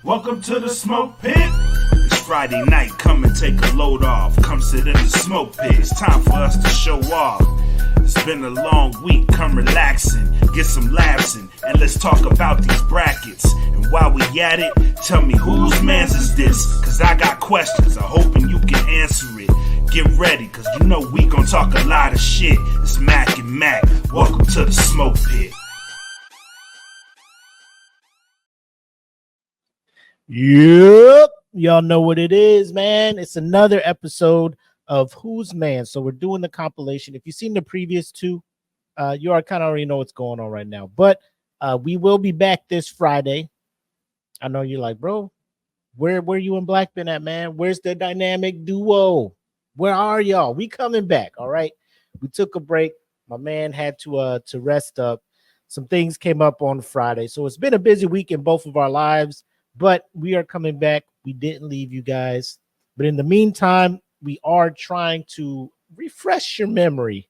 Welcome to the smoke pit. It's Friday night, come and take a load off. Come sit in the smoke pit, it's time for us to show off. It's been a long week, come relaxing, get some laughs in, and let's talk about these brackets. And while we at it, tell me whose man's is this? Cause I got questions, I'm hoping you can answer it. Get ready, cause you know we gon' talk a lot of shit. It's Mac and Mac, welcome to the smoke pit. Yep, y'all know what it is, man. It's another episode of Who's Man. So we're doing the compilation. If you've seen the previous two, you are kind of already know what's going on right now. But we will be back this Friday. I know you're like, bro, where you and Blak been at, man? Where's the dynamic duo? Where are y'all? We coming back, all right? We took a break. My man had to rest up. Some things came up on Friday. So it's been a busy week in both of our lives. But we are coming back. We didn't leave you guys. But in the meantime, we are trying to refresh your memory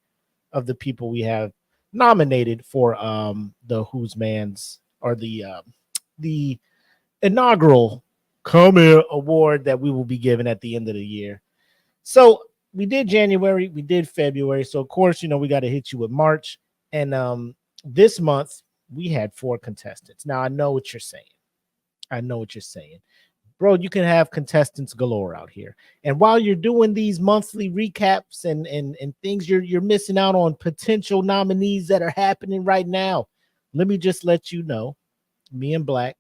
of the people we have nominated for the Who's Man's or the inaugural Come Here Award that we will be giving at the end of the year. So we did January, we did February. So of course, you know, we got to hit you with March. And this month we had 4 contestants. Now I know what you're saying. Bro, you can have contestants galore out here. And while you're doing these monthly recaps and things, you're missing out on potential nominees that are happening right now. Let me just let you know, me and Blak,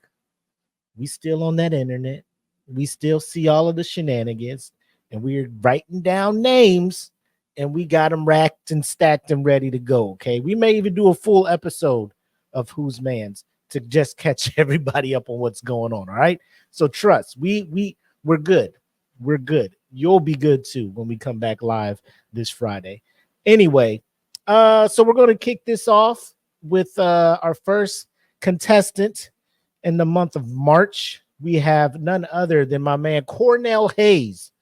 we still on that internet. We still see all of the shenanigans, and we're writing down names, and we got them racked and stacked and ready to go, okay? We may even do a full episode of Who's Man's to just catch everybody up on what's going on. All right. So trust, we're good. We're good. You'll be good too when we come back live this Friday. Anyway, so we're going to kick this off with our first contestant in the month of March. We have none other than my man Cornell Hayes.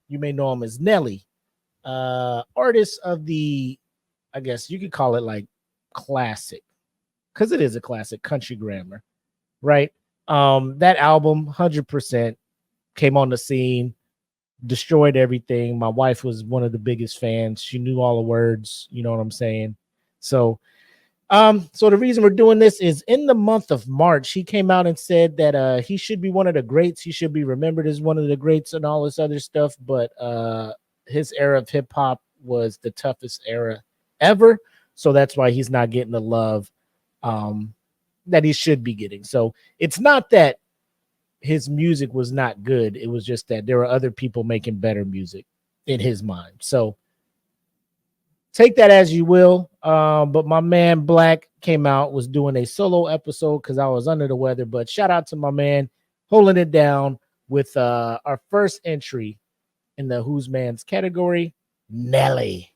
You may know him as Nelly, artist of the, I guess you could call it like classic, because it is a classic, Country Grammar, right? That album, 100%, came on the scene, destroyed everything. My wife was one of the biggest fans. She knew all the words, you know what I'm saying? So the reason we're doing this is in the month of March, he came out and said that he should be one of the greats. He should be remembered as one of the greats and all this other stuff, but his era of hip-hop was the toughest era ever, so that's why he's not getting the love that he should be getting. So it's not that his music was not good. It was just that there were other people making better music in his mind. So take that as you will. But my man Blak came out, was doing a solo episode because I was under the weather. But shout out to my man holding it down with our first entry in the Who's Man's category, Nelly.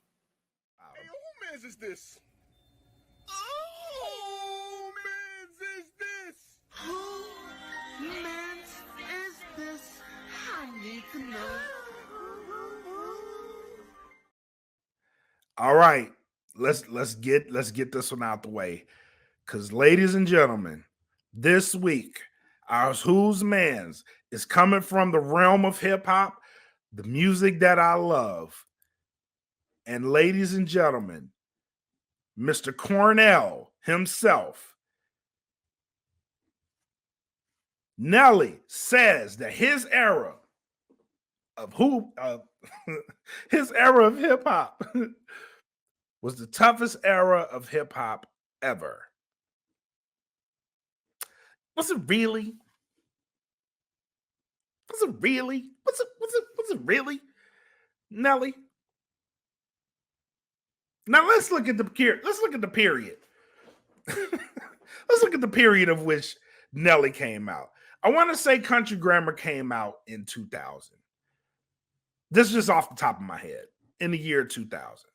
Hey, who man's is this? All right, let's get this one out the way. Because, ladies and gentlemen, this week, our Who's Man's is coming from the realm of hip-hop, the music that I love. And ladies and gentlemen, Mr. Cornell himself, Nelly, says that his era of hip-hop was the toughest era of hip-hop ever. Was it really? Was it really? Was it really? Nelly? Now let's look at the period. Let's look at the period. Let's look at the period of which Nelly came out. I want to say Country Grammar came out in 2000. This is just off the top of my head. In the year 2000.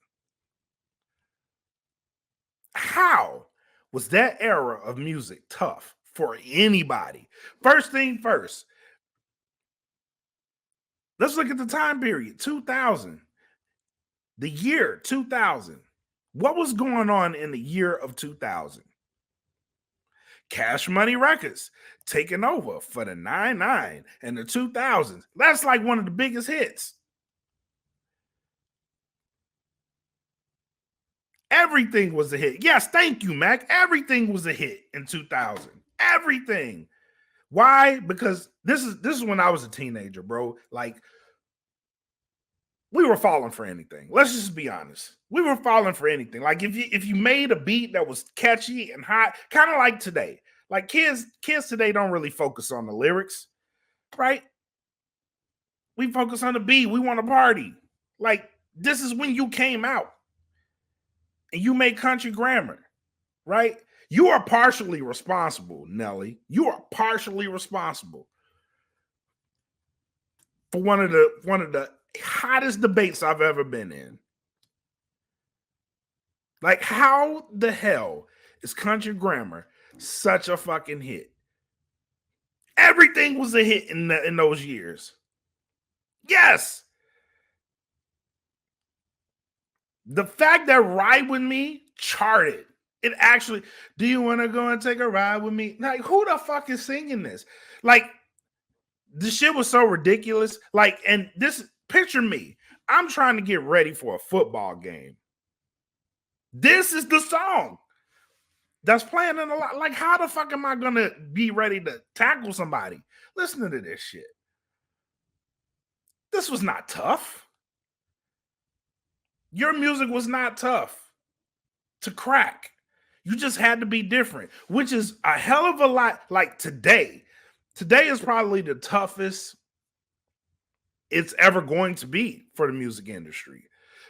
How was that era of music tough for anybody? First thing first, let's look at the time period, 2000. The year 2000. What was going on in the year of 2000? Cash Money Records taking over for the 99 and the 2000s. That's like one of the biggest hits. Everything was a hit. Yes, thank you, Mac. Everything was a hit in 2000. Everything. Why? Because this is when I was a teenager, bro. Like, we were falling for anything. Let's just be honest. We were falling for anything. Like, if you made a beat that was catchy and hot, kind of like today. Like, kids today don't really focus on the lyrics, right? We focus on the beat. We want to party. Like, this is when you came out and you made country grammar, right? You are partially responsible, Nelly. You are partially responsible for one of the hottest debates I've ever been in. Like, how the hell is country grammar such a fucking hit? Everything was a hit in those years. Yes. The fact that Ride With Me charted, it actually, do you want to go and take a ride with me? Like, who the fuck is singing this? Like, the shit was so ridiculous. Like, and this, picture me. I'm trying to get ready for a football game. This is the song that's playing in a lot. Like, how the fuck am I going to be ready to tackle somebody? Listen to this shit. This was not tough. Your music was not tough to crack. You just had to be different, which is a hell of a lot. Like today is probably the toughest it's ever going to be for the music industry.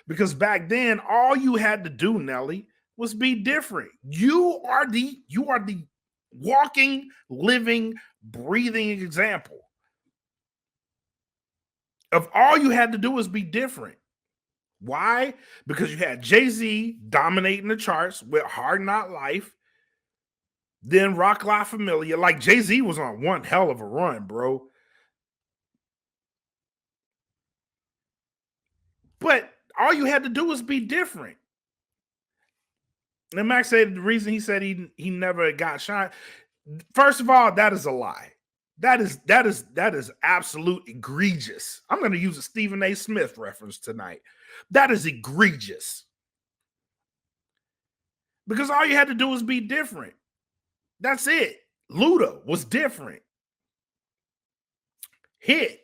Because back then, all you had to do, Nelly, was be different. You are the walking, living, breathing example of all you had to do was be different. Why? Because you had Jay-Z dominating the charts with Hard Knock Life, then Rock La Familia. Like, Jay-Z was on one hell of a run, bro. But all you had to do was be different. And Max said the reason he said he never got shine. First of all, that is a lie. That is absolute egregious. I'm going to use a Stephen A. Smith reference tonight. That is egregious. Because all you had to do was be different. That's it. Luda was different. Hit.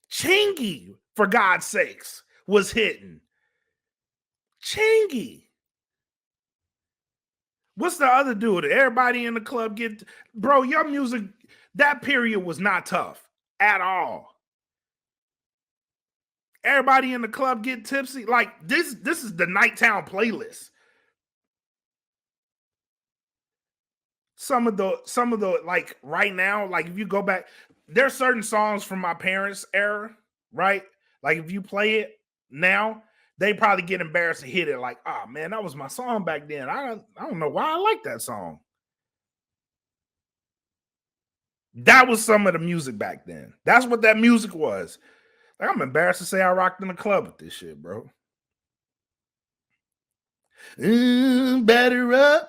Chingy, for God's sakes, was hitting. Chingy. What's the other dude? Everybody in the club get... Bro, your music, that period was not tough at all. Everybody in the club get tipsy. Like, this is the Nighttown playlist. Some of the like right now, like if you go back, there's certain songs from my parents' era, right? Like if you play it now, they probably get embarrassed to hit it. Like, oh man, that was my song back then. I don't know why I like that song. That was some of the music back then. That's what that music was. Like, I'm embarrassed to say I rocked in the club with this shit, bro. Batter up.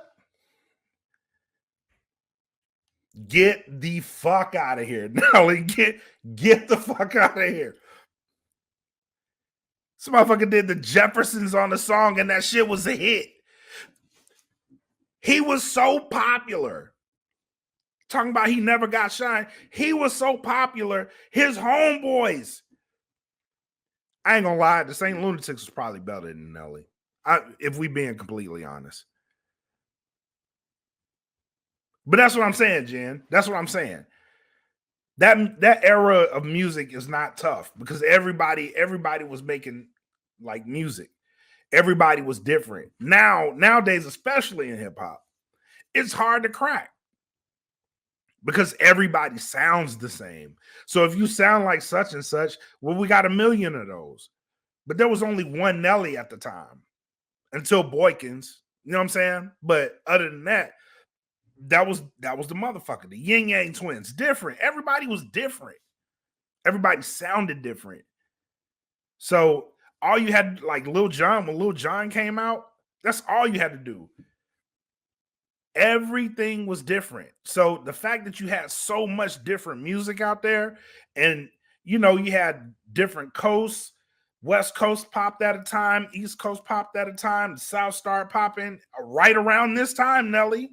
Get the fuck out of here. Nelly, get the fuck out of here. Some motherfucker did the Jeffersons on the song and that shit was a hit. He was so popular. Talking about he never got shine. He was so popular. His homeboys. I ain't gonna lie, the St. Lunatics was probably better than Nelly. If we being completely honest. But that's what I'm saying, Jen. That's what I'm saying. That era of music is not tough because everybody was making like music. Everybody was different. Nowadays, especially in hip hop, it's hard to crack because everybody sounds the same. So if you sound like such and such, well, we got 1 million of those. But there was only one Nelly at the time until Boykins. You know what I'm saying? But other than that, that was the motherfucker. The Yin Yang Twins. Different. Everybody was different. Everybody sounded different. So all you had, like Lil Jon, when Lil Jon came out, that's all you had to do. Everything was different. So the fact that you had so much different music out there, and you had different coasts, West Coast popped at a time, East Coast popped at a time, the South started popping right around this time, Nelly.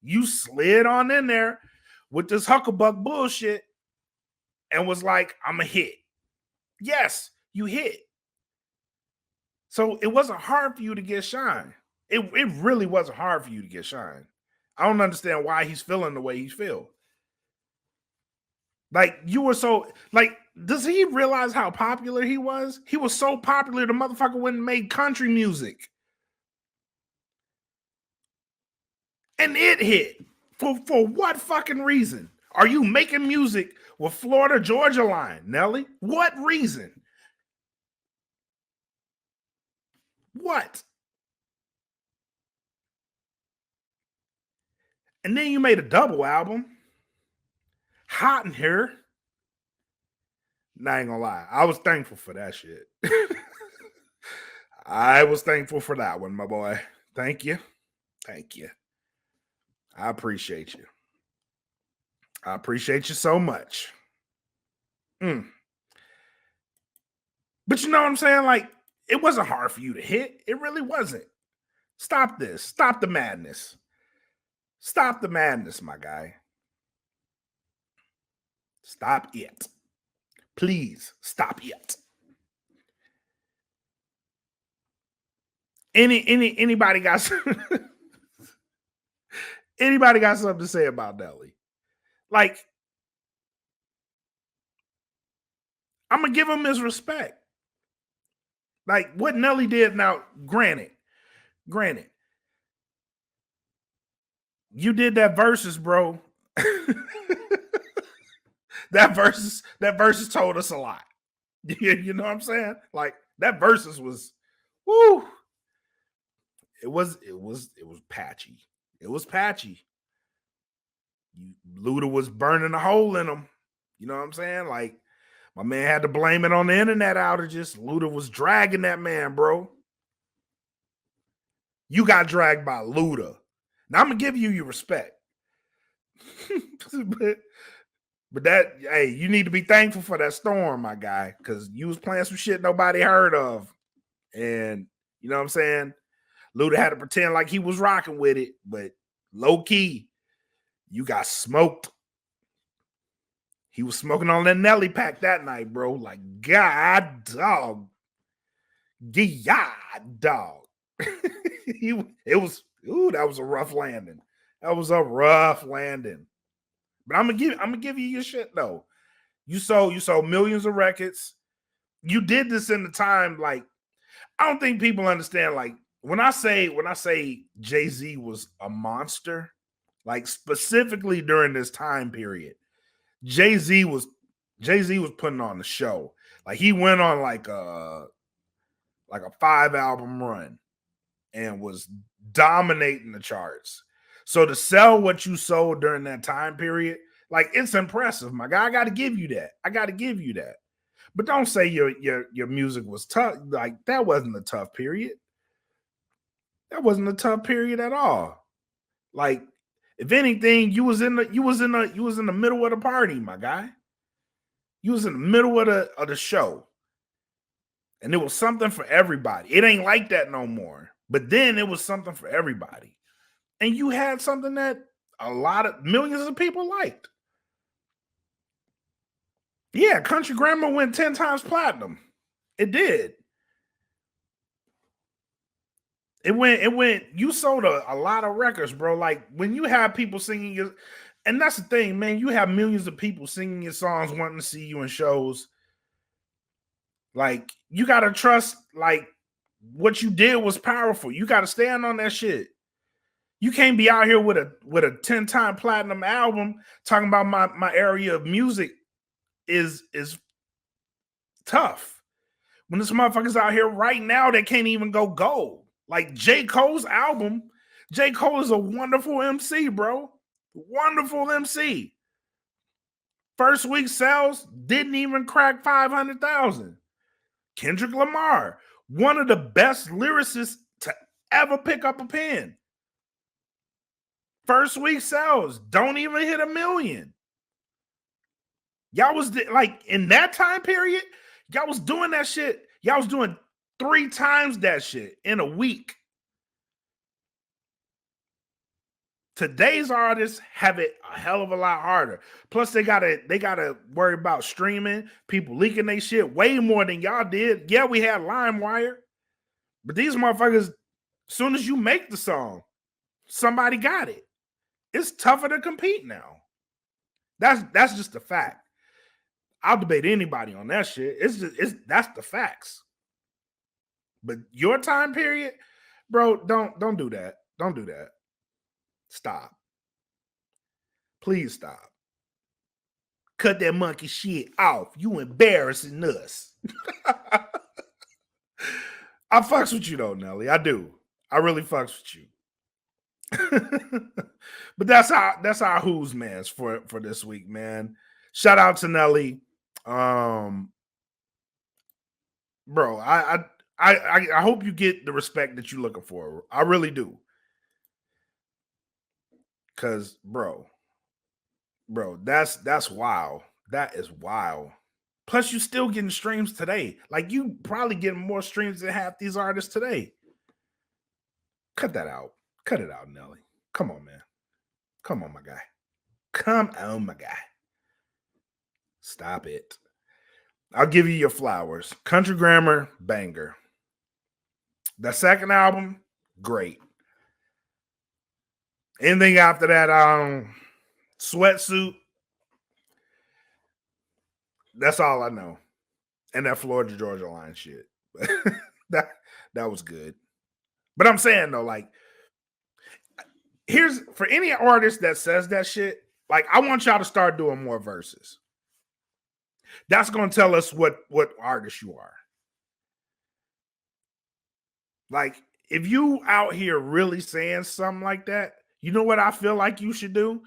You slid on in there with this hucklebuck bullshit and was like, I'm a hit. Yes, you hit. So it wasn't hard for you to get shine. It really wasn't hard for you to get shine. I don't understand why he's feeling the way he feels. Like, you were so, like, does he realize how popular he was? He was so popular, the motherfucker went and made country music. And it hit. For what fucking reason? Are you making music with Florida Georgia Line, Nelly? What reason? What? And then you made a double album. Hot in Here. I ain't gonna lie. I was thankful for that shit. I was thankful for that one, my boy. Thank you. Thank you. I appreciate you. I appreciate you so much. But you know what I'm saying? Like, it wasn't hard for you to hit. It really wasn't. Stop this. Stop the madness. Stop the madness, my guy. Stop it. Please stop it. Anybody got anybody got something to say about Nelly? Like, I'm gonna give him his respect. Like, what Nelly did now, granted, you did that versus, bro. that versus told us a lot. You know what I'm saying? Like, that versus was, woo. It was patchy. It was patchy. Luda was burning a hole in him. You know what I'm saying? Like, my man had to blame it on the internet outages. Luda was dragging that man, bro. You got dragged by Luda. Now I'm gonna give you your respect. but that, hey, you need to be thankful for that storm, my guy, because you was playing some shit nobody heard of. And you know what I'm saying? Luda had to pretend like he was rocking with it, but low key, you got smoked. He was smoking on that Nelly pack that night, bro. Like, God dog. God dog. That was a rough landing. That was a rough landing. But I'm gonna give you your shit though. You sold millions of records. You did this in the time, like, I don't think people understand, like, when I say Jay-Z was a monster, like, specifically during this time period, Jay-Z was putting on the show. Like, he went on like a 5-album run and was dominating the charts. So to sell what you sold during that time period, like, it's impressive, my guy. I got to give you that. But don't say your music was tough. Like, that wasn't a tough period. That wasn't a tough period at all. Like, if anything, you was in the middle of the party, my guy. You was in the middle of the show. And it was something for everybody. It ain't like that no more. But then it was something for everybody. And you had something that millions of people liked. Yeah, Country Grammar went 10 times platinum. It did. It went, you sold a lot of records, bro. Like, when you have people singing your, and that's the thing, man, you have millions of people singing your songs, wanting to see you in shows. Like, you got to trust, like, what you did was powerful. You got to stand on that shit. You can't be out here with a 10-time platinum album talking about my area of music is tough. When this motherfucker's out here right now, they can't even go gold. Like, J. Cole's album, J. Cole is a wonderful MC, bro. Wonderful MC. First week sales didn't even crack 500,000. Kendrick Lamar, one of the best lyricists to ever pick up a pen. First week sales don't even hit 1 million. Y'all was like in that time period, y'all was doing that shit. Y'all was doing 3 times that shit in a week. Today's artists have it a hell of a lot harder. Plus, they gotta worry about streaming, people leaking their shit way more than y'all did. Yeah, we had LimeWire, but these motherfuckers, as soon as you make the song, somebody got it. It's tougher to compete now. That's just a fact. I'll debate anybody on that shit. That's the facts. But your time period, bro, don't do that. Don't do that. Stop. Please stop. Cut that monkey shit off. You embarrassing us. I fucks with you though, Nelly. I do. I really fucks with you. But that's our Who's Man's for this week, man. Shout out to Nelly. Bro, I hope you get the respect that you're looking for. I really do. Cause bro, that's wild. That is wild. Plus, you still getting streams today. Like you probably getting more streams than half these artists today. Cut that out. Cut it out, Nelly. Come on, man. Come on, my guy. Come on, my guy. Stop it. I'll give you your flowers. Country Grammar, banger. The second album, great. Anything after that, Sweatsuit, that's all I know. And that Florida Georgia line shit. that was good. But I'm saying though, like, here's for any artist that says that shit, like, I want y'all to start doing more verses. That's gonna tell us what artist you are. Like, if you out here really saying something like that, you know what I feel like you should do?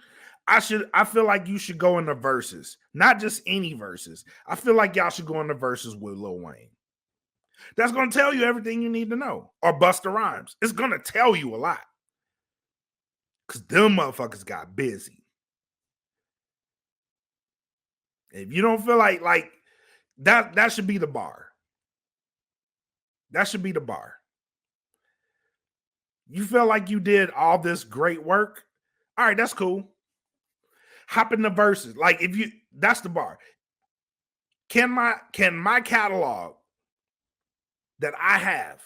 I feel like you should go in the verses, not just any verses. I feel like y'all should go in the verses with Lil Wayne. That's going to tell you everything you need to know. Or Busta Rhymes. It's going to tell you a lot. Because them motherfuckers got busy. If you don't feel like that should be the bar. That should be the bar. You feel like you did all this great work? All right, that's cool. Hop in the verses. Like, that's the bar. Can my catalog that I have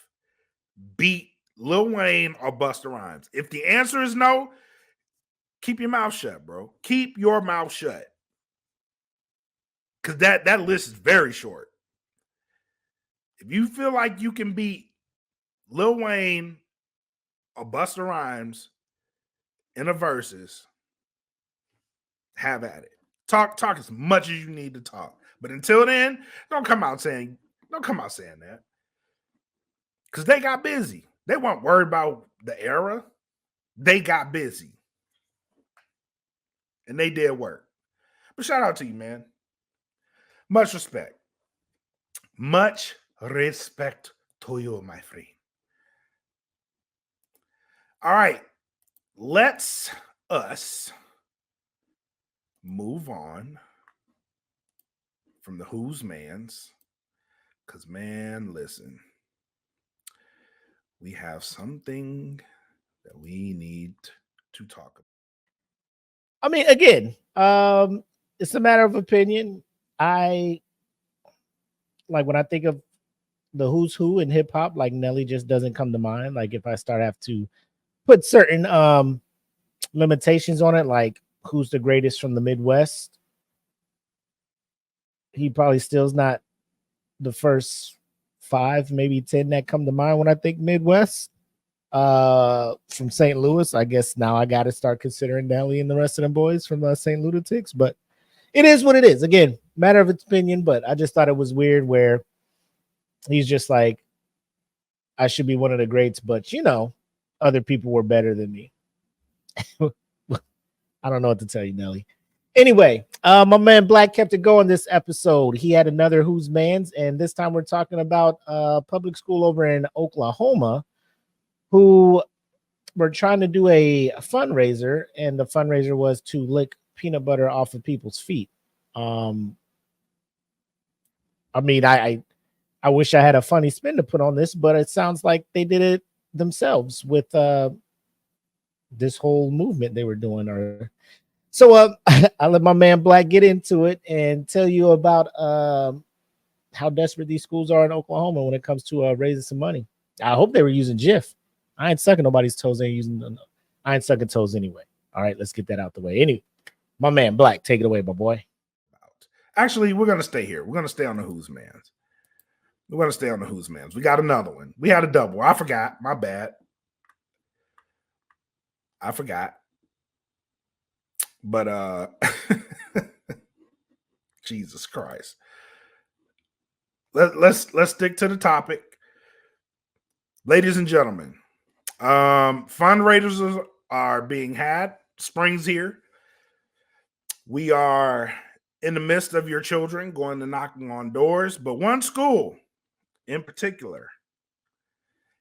beat Lil Wayne or Busta Rhymes? If the answer is no, keep your mouth shut, bro. Keep your mouth shut. Because that list is very short. If you feel like you can beat Lil Wayne or Busta Rhymes in a verses, have at it. Talk as much as you need to talk. But until then, don't come out saying that. Because they got busy. They weren't worried about the era. They got busy. And they did work. But shout out to you, man. Much respect. Much respect to you, my friend. All right. Let's us move on from the Who's Man's. Because, man, listen. We have something that we need to talk about. I mean, again, it's a matter of opinion. I like when I think of the who's who in hip hop, like Nelly just doesn't come to mind. Like if I have to put certain limitations on it, like who's the greatest from the Midwest, he probably still's not the first 5, maybe 10 that come to mind when I think Midwest. From St. Louis, I guess now I got to start considering Nelly and the rest of them boys from St. Lunatics, but it is what it is. Again, matter of opinion, but I just thought it was weird where he's just like, I should be one of the greats, but you know, other people were better than me. I don't know what to tell you, Nelly. Anyway, my man Blak kept it going this episode. He had another Who's Man's, and this time we're talking about public school over in Oklahoma, who were trying to do a fundraiser, and the fundraiser was to lick peanut butter off of people's feet. I mean, I wish I had a funny spin to put on this, but it sounds like they did it themselves with this whole movement they were doing. Or so I let my man Blak get into it and tell you about how desperate these schools are in Oklahoma when it comes to raising some money. I hope they were using GIF. I ain't sucking nobody's toes. I ain't sucking toes anyway. All right, let's get that out the way. Anyway, my man Blak, take it away, my boy. Actually, we're gonna stay here. We're gonna stay on the Who's Man's. We're gonna stay on the Who's Man's. We got another one. We had a double. I forgot. My bad. I forgot. But Jesus Christ. Let's stick to the topic. Ladies and gentlemen, fundraisers are being had. Spring's here. We are in the midst of your children going to knocking on doors, but one school in particular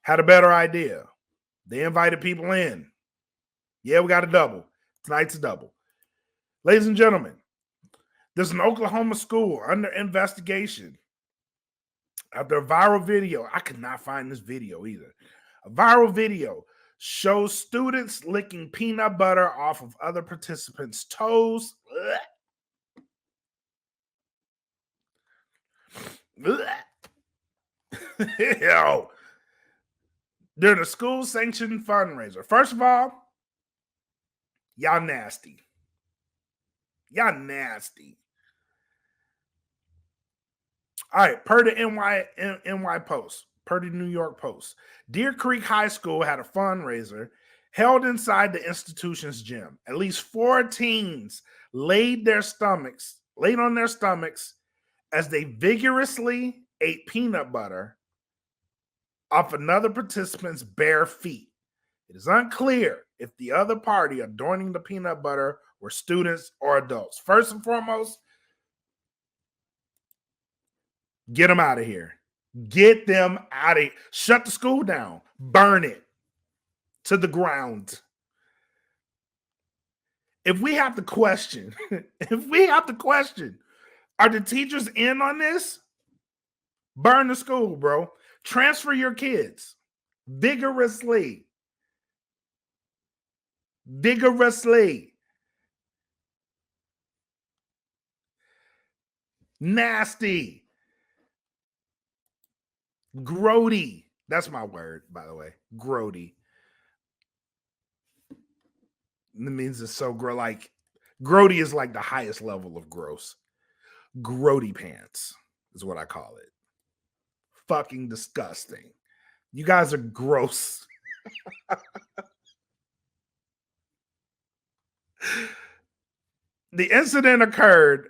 had a better idea. They invited people in. Yeah, we got a double. Tonight's a double. Ladies and gentlemen, there's an Oklahoma school under investigation after a viral video. I could not find this video either. A viral video shows students licking peanut butter off of other participants' toes. Yo, during a school-sanctioned fundraiser. First of all, y'all nasty. Y'all nasty. All right, per the NY Post, per the New York Post, Deer Creek High School had a fundraiser held inside the institution's gym. At least 4 teens laid on their stomachs as they vigorously ate peanut butter off another participant's bare feet. It is unclear if the other party adorning the peanut butter were students or adults. First and foremost, get them out of here. Get them out of here. Shut the school down. Burn it to the ground. If we have to question, are the teachers in on this? Burn the school, bro. Transfer your kids vigorously. Nasty. Grody. That's my word, by the way. Grody. It means it's so gross. Like, grody is like the highest level of gross. Grody pants is what I call it. Fucking disgusting. You guys are gross. The incident occurred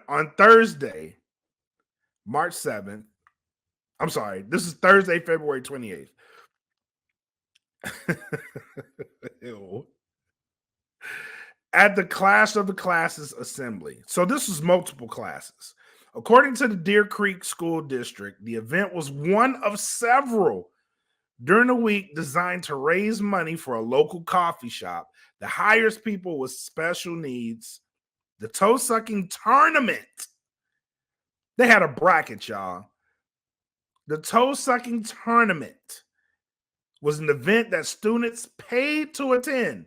on Thursday, March 7th. I'm sorry. This is Thursday, February 28th. Ew. At the Clash of the Classes assembly. So this was multiple classes. According to the Deer Creek School District, the event was one of several during the week designed to raise money for a local coffee shop that hires people with special needs. The toe-sucking tournament. They had a bracket, y'all. The toe-sucking tournament was an event that students paid to attend.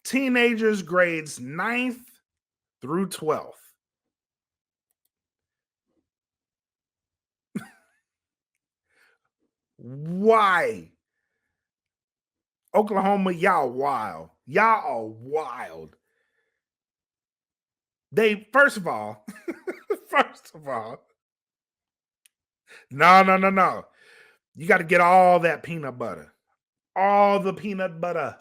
Teenagers grades 9th through 12th. Why? Oklahoma, y'all wild. Y'all are wild. First of all, no. You got to get all that peanut butter. All the peanut butter.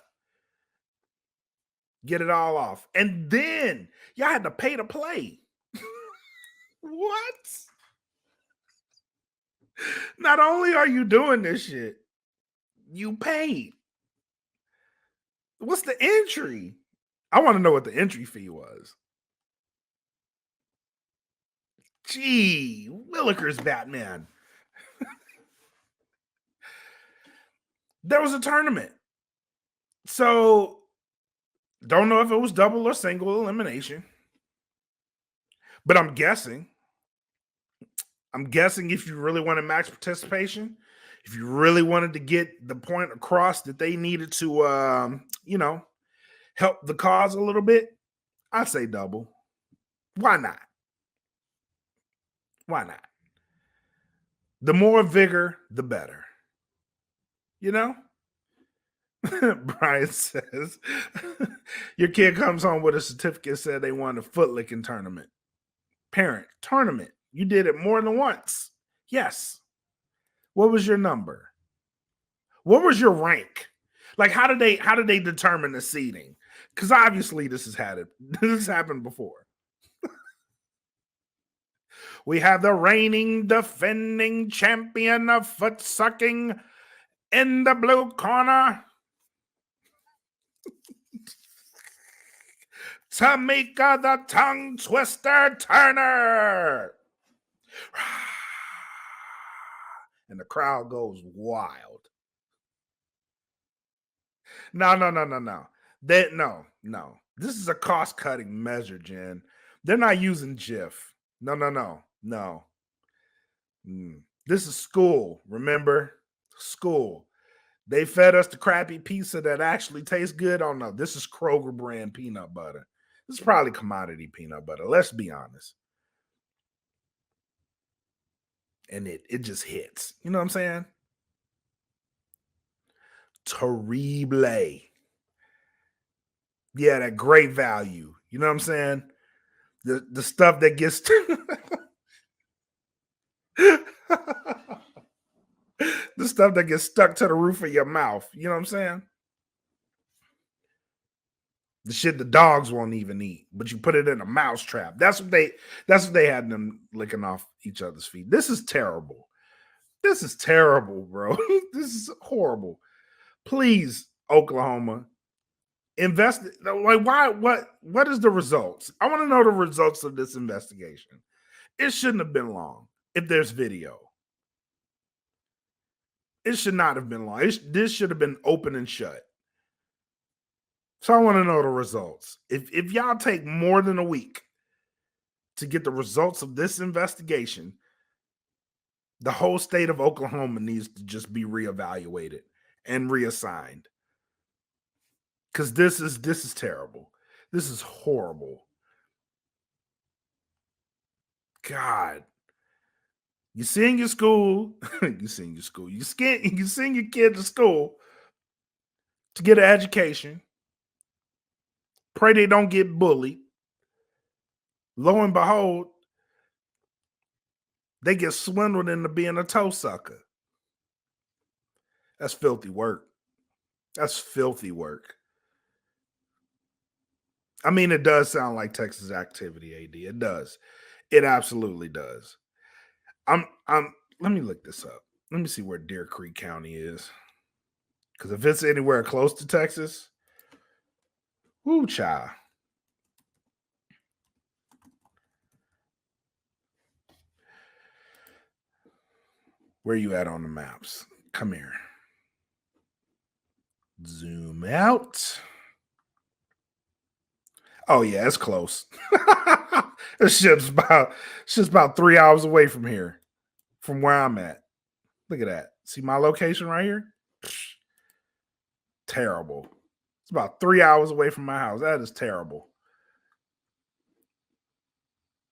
Get it all off. And then y'all had to pay to play. What? Not only are you doing this shit, you paid. What's the entry? I want to know what the entry fee was. Gee, Willikers, Batman. There was a tournament. So don't know if it was double or single elimination, but I'm guessing if you really wanted max participation, if you really wanted to get the point across that they needed to, help the cause a little bit, I'd say double. Why not? Why not? The more vigor, the better. You know? Brian says, your kid comes home with a certificate said they won a footlicking tournament. Parent, tournament. You did it more than once. Yes. What was your number? What was your rank? Like, how did they determine the seeding? Because obviously this has happened before. We have the reigning, defending champion of foot sucking in the blue corner, Tamika the Tongue Twister Turner. And the crowd goes wild. No. No. This is a cost-cutting measure, Jen. They're not using GIF. No. This is school, remember? School. They fed us the crappy pizza that actually tastes good. Oh no, this is Kroger brand peanut butter. This is probably commodity peanut butter. Let's be honest. And it just hits. You know what I'm saying? Terrible. Yeah, that great value. You know what I'm saying? The stuff that gets the stuff that gets stuck to the roof of your mouth. You know what I'm saying? The shit the dogs won't even eat, but you put it in a mouse trap. That's what they had them licking off each other's feet. This is terrible. This is terrible, bro. This is horrible. Please, Oklahoma, invest. Like, why? What is the results? I want to know the results of this investigation. It shouldn't have been long if there's video. It should not have been long. This should have been open and shut. So I want to know the results. If y'all take more than a week to get the results of this investigation, the whole state of Oklahoma needs to just be reevaluated and reassigned. Because this is terrible. This is horrible. God. You send your school, you send your kid to school to get an education. Pray they don't get bullied. Lo and behold, they get swindled into being a toe sucker. That's filthy work. That's filthy work. I mean, it does sound like Texas activity, AD. It does. It absolutely does. Let me look this up. Let me see where Deer Creek County is. Because if it's anywhere close to Texas, woo, child. Where you at on the maps? Come here. Zoom out. Oh yeah, it's close. This shit's about 3 hours away from here, from where I'm at. Look at that. See my location right here? Terrible. It's about 3 hours away from my house. That is terrible.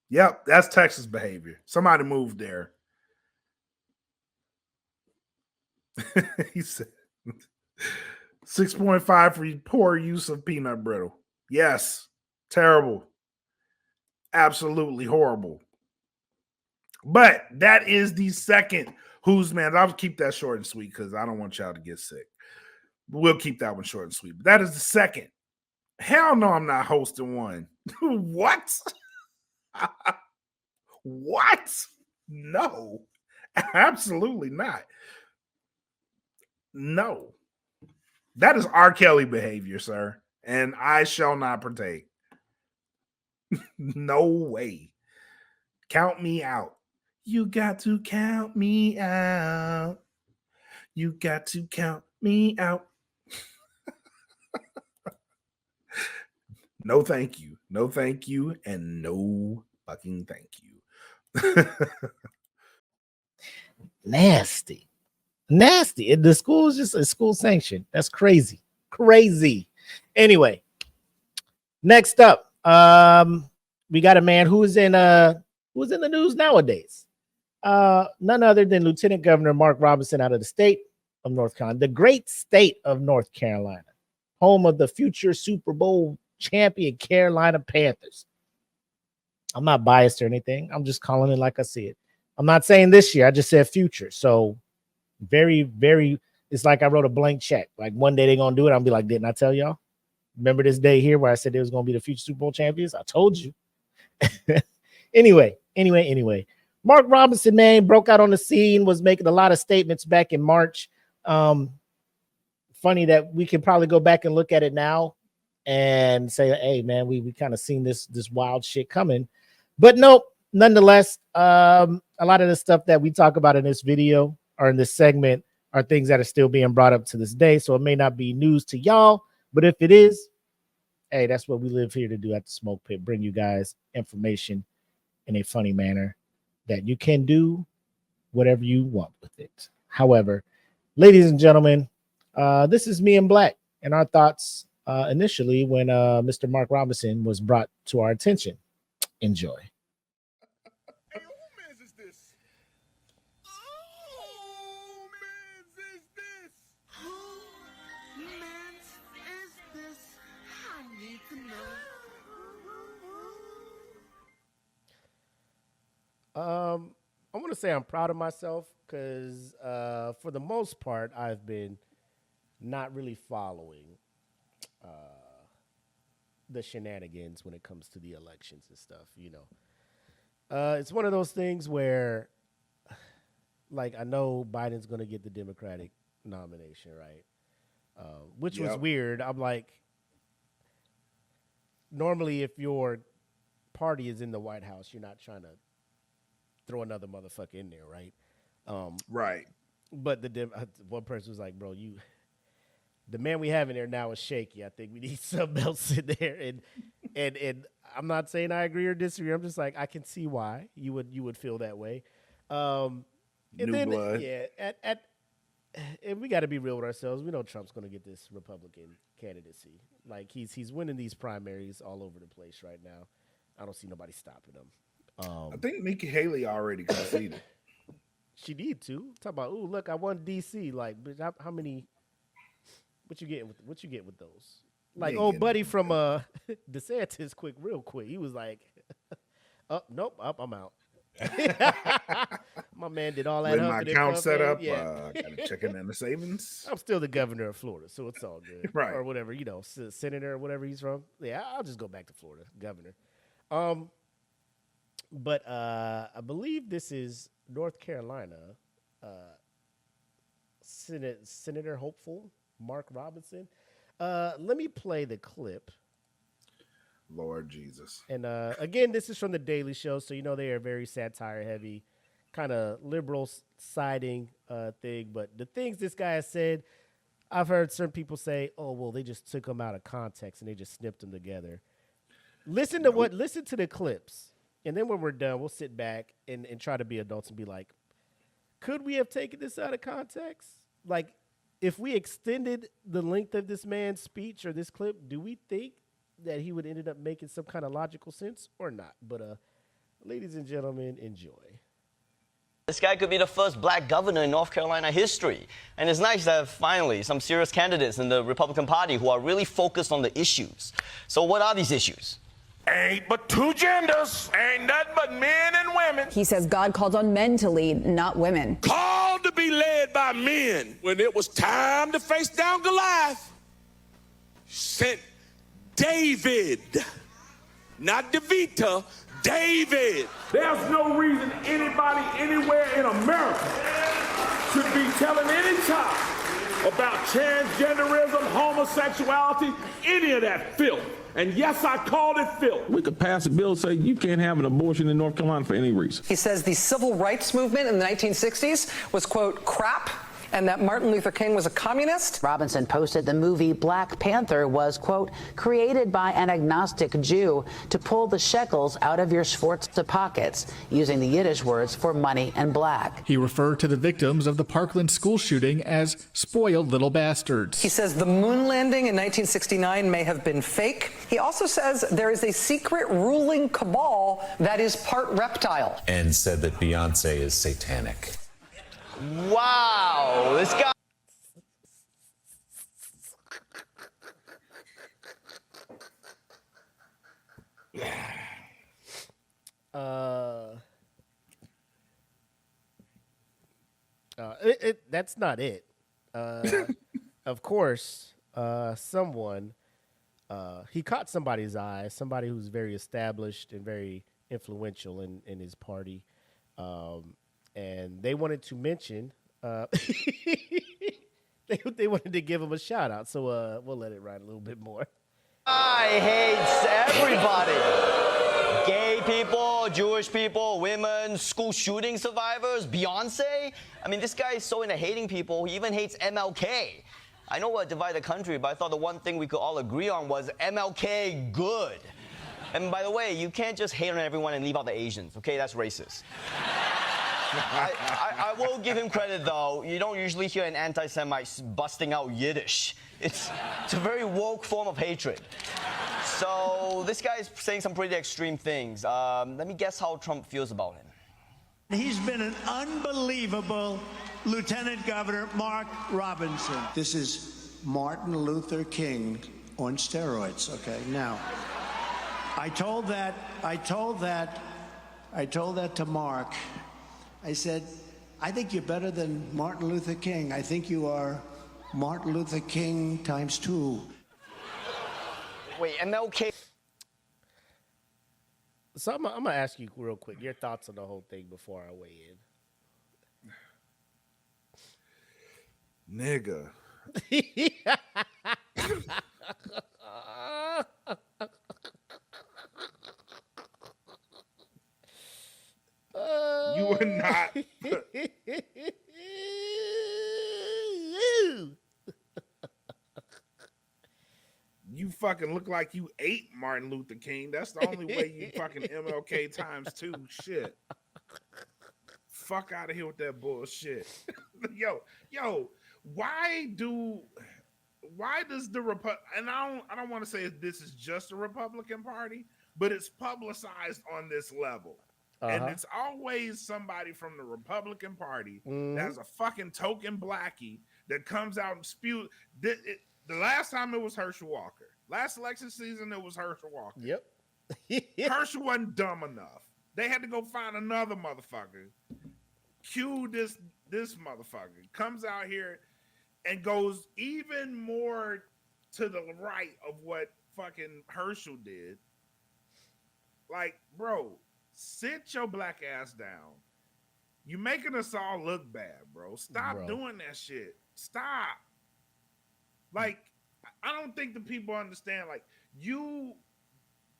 Yep, that's Texas behavior. Somebody moved there. He said 6.5 for poor use of peanut brittle. Yes, terrible. Absolutely horrible. But that is the second Who's Man. I'll keep that short and sweet because I don't want y'all to get sick. We'll keep that one short and sweet. But that is the second. Hell no, I'm not hosting one. What? What? No, absolutely not. No. That is R. Kelly behavior, sir. And I shall not partake. No way. Count me out. You got to count me out. You got to count me out. No, thank you. No, thank you. And no fucking thank you. Nasty. And the school is just a school sanction. That's crazy. Anyway, next up, we got a man who's in the news nowadays. None other than Lieutenant Governor Mark Robinson out of the state of North Carolina, the great state of North Carolina, home of the future Super Bowl champion Carolina Panthers. I'm not biased or anything. I'm just calling it like I see it. I'm not saying this year. I just said future. So very, very, it's like I wrote a blank check. Like one day they're going to do it. I'll be like, didn't I tell y'all? Remember this day here where I said they was going to be the future Super Bowl champions? I told you. Anyway. Mark Robinson, man, broke out on the scene, was making a lot of statements back in March. Funny that we can probably go back and look at it now and say, hey, man, we kind of seen this wild shit coming. But nope, nonetheless, a lot of the stuff that we talk about in this video or in this segment are things that are still being brought up to this day. So it may not be news to y'all, but if it is, hey, that's what we live here to do at the Smoke Pit, bring you guys information in a funny manner that you can do whatever you want with it. However, ladies and gentlemen, this is me and Blak and our thoughts initially when Mr. Mark Robinson was brought to our attention. Enjoy. Hey, who Manz is this? Oh, Manz is this? Who Manz is this? I need to know. I want to say I'm proud of myself because for the most part, I've been not really following the shenanigans when it comes to the elections and stuff, you know. It's one of those things where, like, I know Biden's going to get the Democratic nomination, right? Which was weird. I'm like, normally if your party is in the White House, you're not trying to throw another motherfucker in there, right? Right. But one person was like, bro, the man we have in there now is shaky. I think we need something else in there. And I'm not saying I agree or disagree. I'm just like, I can see why you would feel that way. And New then, blood. yeah, and we got to be real with ourselves. We know Trump's going to get this Republican candidacy. Like he's winning these primaries all over the place right now. I don't see nobody stopping him. I think Nikki Haley already conceded. She need to talk about. Oh, look, I won DC. Like, bitch, how many? What you get with those? Like, old buddy from DeSantis, real quick. He was like, "Oh, nope, I'm out." My man did all that. With my account set up, yeah. got to check in the savings. I'm still the governor of Florida, so it's all good, right? Or whatever, you know, senator or whatever he's from. Yeah, I'll just go back to Florida, governor. But I believe this is North Carolina Senator hopeful Mark Robinson. Let me play the clip. Lord Jesus. And again, this is from the Daily Show, so you know they are very satire heavy, kind of liberal siding thing. But the things this guy has said, I've heard certain people say, "Oh, well, they just took them out of context and they just snipped them together." Listen to the clips. And then when we're done, we'll sit back and try to be adults and be like, could we have taken this out of context? Like, if we extended the length of this man's speech or this clip, do we think that he would ended up making some kind of logical sense or not? But ladies and gentlemen, enjoy. This guy could be the first black governor in North Carolina history. And it's nice to have finally some serious candidates in the Republican Party who are really focused on the issues. So what are these issues? Ain't but two genders. Ain't nothing but men and women. He says God called on men to lead, not women. Called to be led by men. When it was time to face down Goliath, sent David, not DeVita, David. There's no reason anybody anywhere in America should be telling any child about transgenderism, homosexuality, any of that filth. And yes, I called it filth. We could pass a bill saying you can't have an abortion in North Carolina for any reason. He says the civil rights movement in the 1960s was, quote, crap, and that Martin Luther King was a communist. Robinson posted the movie Black Panther was, quote, created by an agnostic Jew to pull the shekels out of your Sforza pockets, using the Yiddish words for money and black. He referred to the victims of the Parkland school shooting as spoiled little bastards. He says the moon landing in 1969 may have been fake. He also says there is a secret ruling cabal that is part reptile. And said that Beyonce is satanic. Wow, this guy. That's not it. Of course, someone he caught somebody's eye, somebody who's very established and very influential in his party, and they wanted to mention they wanted to give him a shout out. So we'll let it ride a little bit more. I hates everybody. Gay people, Jewish people, women, school shooting survivors, Beyonce. I mean, this guy is so into hating people, he even hates MLK. I know what divided the country, but I thought the one thing we could all agree on was MLK good. And by the way, you can't just hate on everyone and leave out the Asians, okay? That's racist. I will give him credit, though. You don't usually hear an anti-Semite busting out Yiddish. It's a very woke form of hatred. So this guy's saying some pretty extreme things. Let me guess how Trump feels about him. He's been an unbelievable Lieutenant Governor, Mark Robinson. This is Martin Luther King on steroids, okay? Now, I told that to Mark. I said, I think you're better than Martin Luther King. I think you are Martin Luther King times 2. Wait, MLK. So I'm gonna ask you real quick your thoughts on the whole thing before I weigh in. Nigga. You are not. You fucking look like you ate Martin Luther King. That's the only way you fucking MLK times 2 shit. Fuck out of here with that bullshit. Yo, why does the and I don't want to say this is just a Republican Party, but it's publicized on this level. And it's always somebody from the Republican Party that's a fucking token blackie that comes out and spews. The last time it was Herschel Walker. Last election season, it was Herschel Walker. Yep. Herschel wasn't dumb enough. They had to go find another motherfucker. Cue this motherfucker. Comes out here and goes even more to the right of what fucking Herschel did. Like, bro, sit your black ass down. You making us all look bad, bro. Stop doing that shit. Stop. Like, I don't think the people understand, like,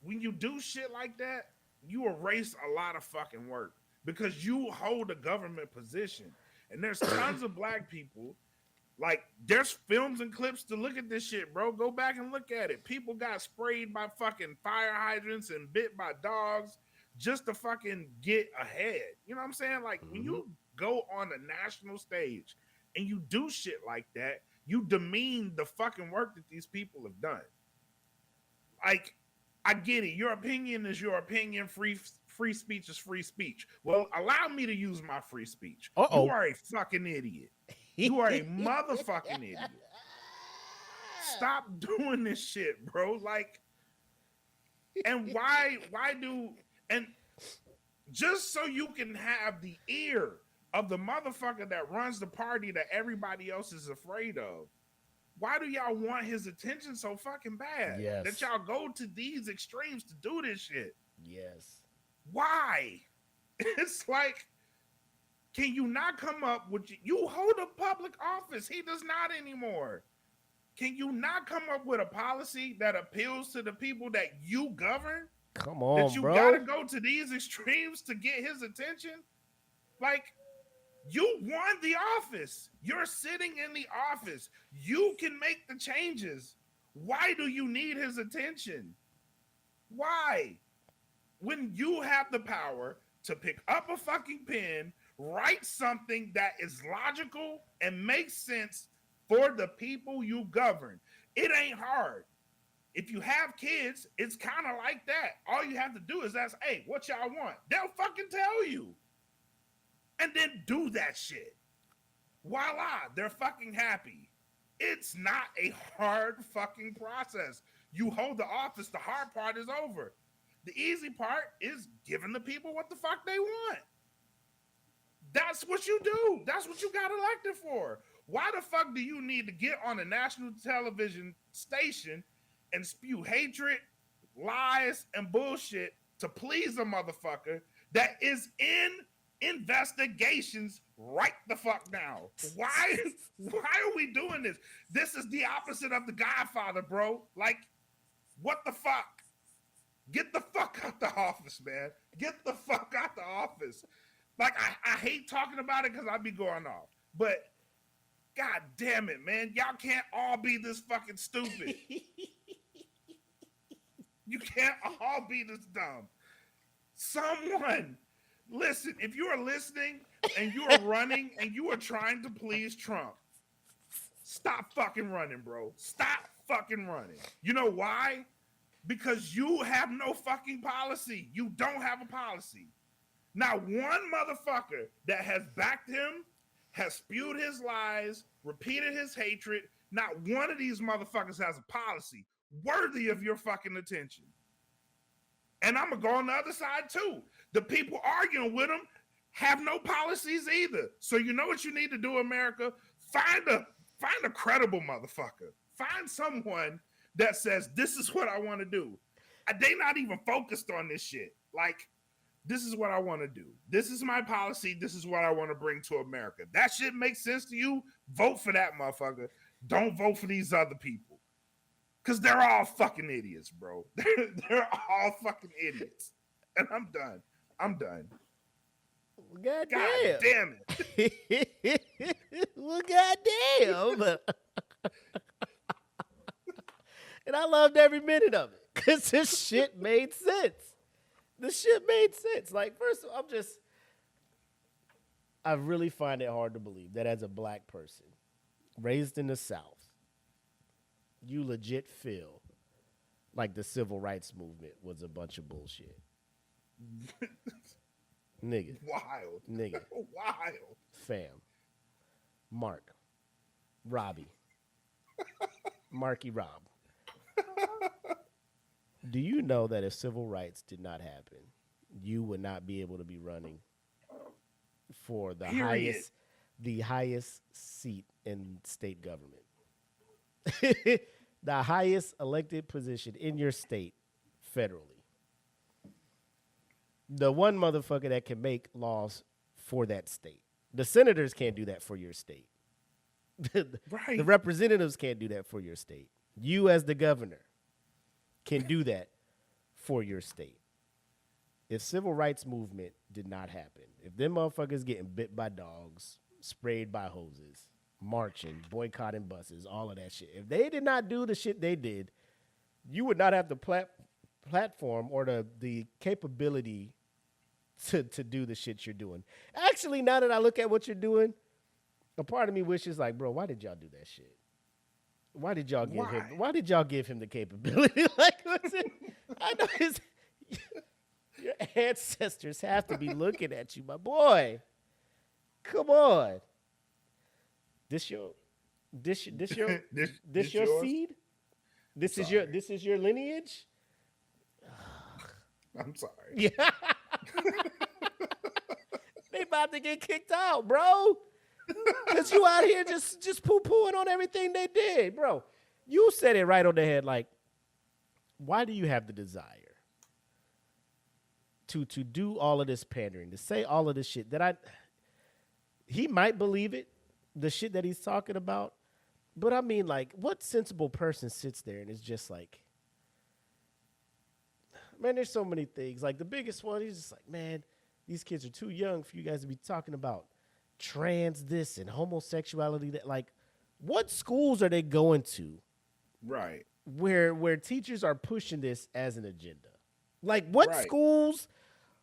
when you do shit like that, you erase a lot of fucking work because you hold a government position. And there's tons of black people, like, there's films and clips to look at this shit, bro. Go back and look at it. People got sprayed by fucking fire hydrants and bit by dogs just to fucking get ahead. You know what I'm saying? Like, when you go on a national stage and you do shit like that, you demean the fucking work that these people have done. Like, I get it. Your opinion is your opinion. Free speech is free speech. Well, allow me to use my free speech. You are a fucking idiot. You are a motherfucking idiot. Stop doing this shit, bro. Like, and why and just so you can have the ear of the motherfucker that runs the party that everybody else is afraid of. Why do y'all want his attention so fucking bad? Yes. That y'all go to these extremes to do this shit? Yes. Why? It's like, can you not come up with, you hold a public office. He does not anymore. Can you not come up with a policy that appeals to the people that you govern? Come on, that you bro. gotta go to these extremes to get his attention? Like, You won the office. You're sitting in the office. You can make the changes. Why do you need his attention? Why? When you have the power to pick up a fucking pen, write something that is logical and makes sense for the people you govern. It ain't hard. If you have kids, it's kind of like that. All you have to do is ask, hey, what y'all want? They'll fucking tell you. And then do that shit. Voila, they're fucking happy. It's not a hard fucking process. You hold the office, the hard part is over. The easy part is giving the people what the fuck they want. That's what you do. That's what you got elected for. Why the fuck do you need to get on a national television station and spew hatred, lies, and bullshit to please a motherfucker that is in investigations right the fuck now? Why are we doing this? This is the opposite of The Godfather, bro. Like, what the fuck? Get the fuck out the office, man. Get the fuck out the office. Like, I hate talking about it because I be going off. But, god damn it, man. Y'all can't all be this fucking stupid. You can't all be this dumb. Someone, listen, if you are listening and you are running and you are trying to please Trump, stop fucking running, bro. Stop fucking running. You know why? Because you have no fucking policy. You don't have a policy. Not one motherfucker that has backed him, has spewed his lies, repeated his hatred. Not one of these motherfuckers has a policy worthy of your fucking attention. And I'm going to go on the other side too. The people arguing with him have no policies either. So you know what you need to do, America? Find a credible motherfucker. Find someone that says, this is what I want to do. They not even focused on this shit. Like, this is what I want to do. This is my policy. This is what I want to bring to America. That shit makes sense to you? Vote for that motherfucker. Don't vote for these other people. Because they're all fucking idiots, bro. They're all fucking idiots. And I'm done. I'm done. God damn it. Well, goddamn. And I loved every minute of it because this shit made sense. This shit made sense. Like, first of all, I really find it hard to believe that as a black person raised in the South, you legit feel like the civil rights movement was a bunch of bullshit. Nigga. Wild. Nigga. Wild. Fam. Mark. Robbie. Marky Rob. Do you know that if civil rights did not happen, you would not be able to be running for the highest seat in state government? The highest elected position in your state federally. The one motherfucker that can make laws for that state. The senators can't do that for your state. Right. The representatives can't do that for your state. You as the governor can do that for your state. If civil rights movement did not happen, if them motherfuckers getting bit by dogs, sprayed by hoses, marching, boycotting buses, all of that shit, if they did not do the shit they did, you would not have the platform or the capability to do the shit you're doing. Actually, now that I look at what you're doing, a part of me wishes like, bro, why did y'all do that shit? Why did y'all give him the capability? Like, listen, I know your ancestors have to be looking at you, my boy. Come on. This your seed? This is your lineage? I'm sorry. Yeah. They about to get kicked out, bro. Because you out here just poo-pooing on everything they did, bro. You said it right on the head. Like, why do you have the desire to do all of this pandering, to say all of this shit that he might believe it, the shit that he's talking about, but I mean, like, what sensible person sits there and is just like, man, there's so many things. Like, the biggest one, he's just like, man, these kids are too young for you guys to be talking about trans this and homosexuality that. Like, what schools are they going to? Right. Where teachers are pushing this as an agenda. Like, what Right. schools,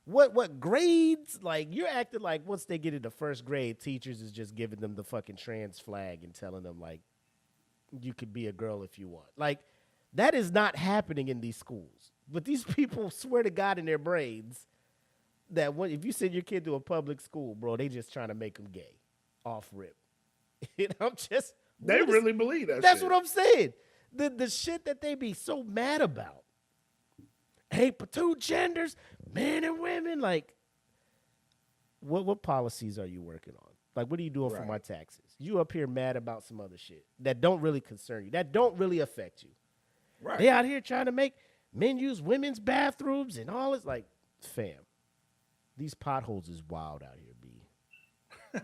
what grades? Like, you're acting like once they get into first grade, teachers is just giving them the fucking trans flag and telling them, like, you could be a girl if you want. Like, that is not happening in these schools. But these people swear to God in their brains that if you send your kid to a public school, bro, they just trying to make them gay off rip. And I'm just... They really believe that That's shit. what I'm saying. The shit that they be so mad about. Hate for two genders, men and women. Like, what policies are you working on? Like, what are you doing for my taxes? You up here mad about some other shit that don't really concern you, that don't really affect you. Right. They out here trying to make men use women's bathrooms and all this. Like, fam, these potholes is wild out here, B.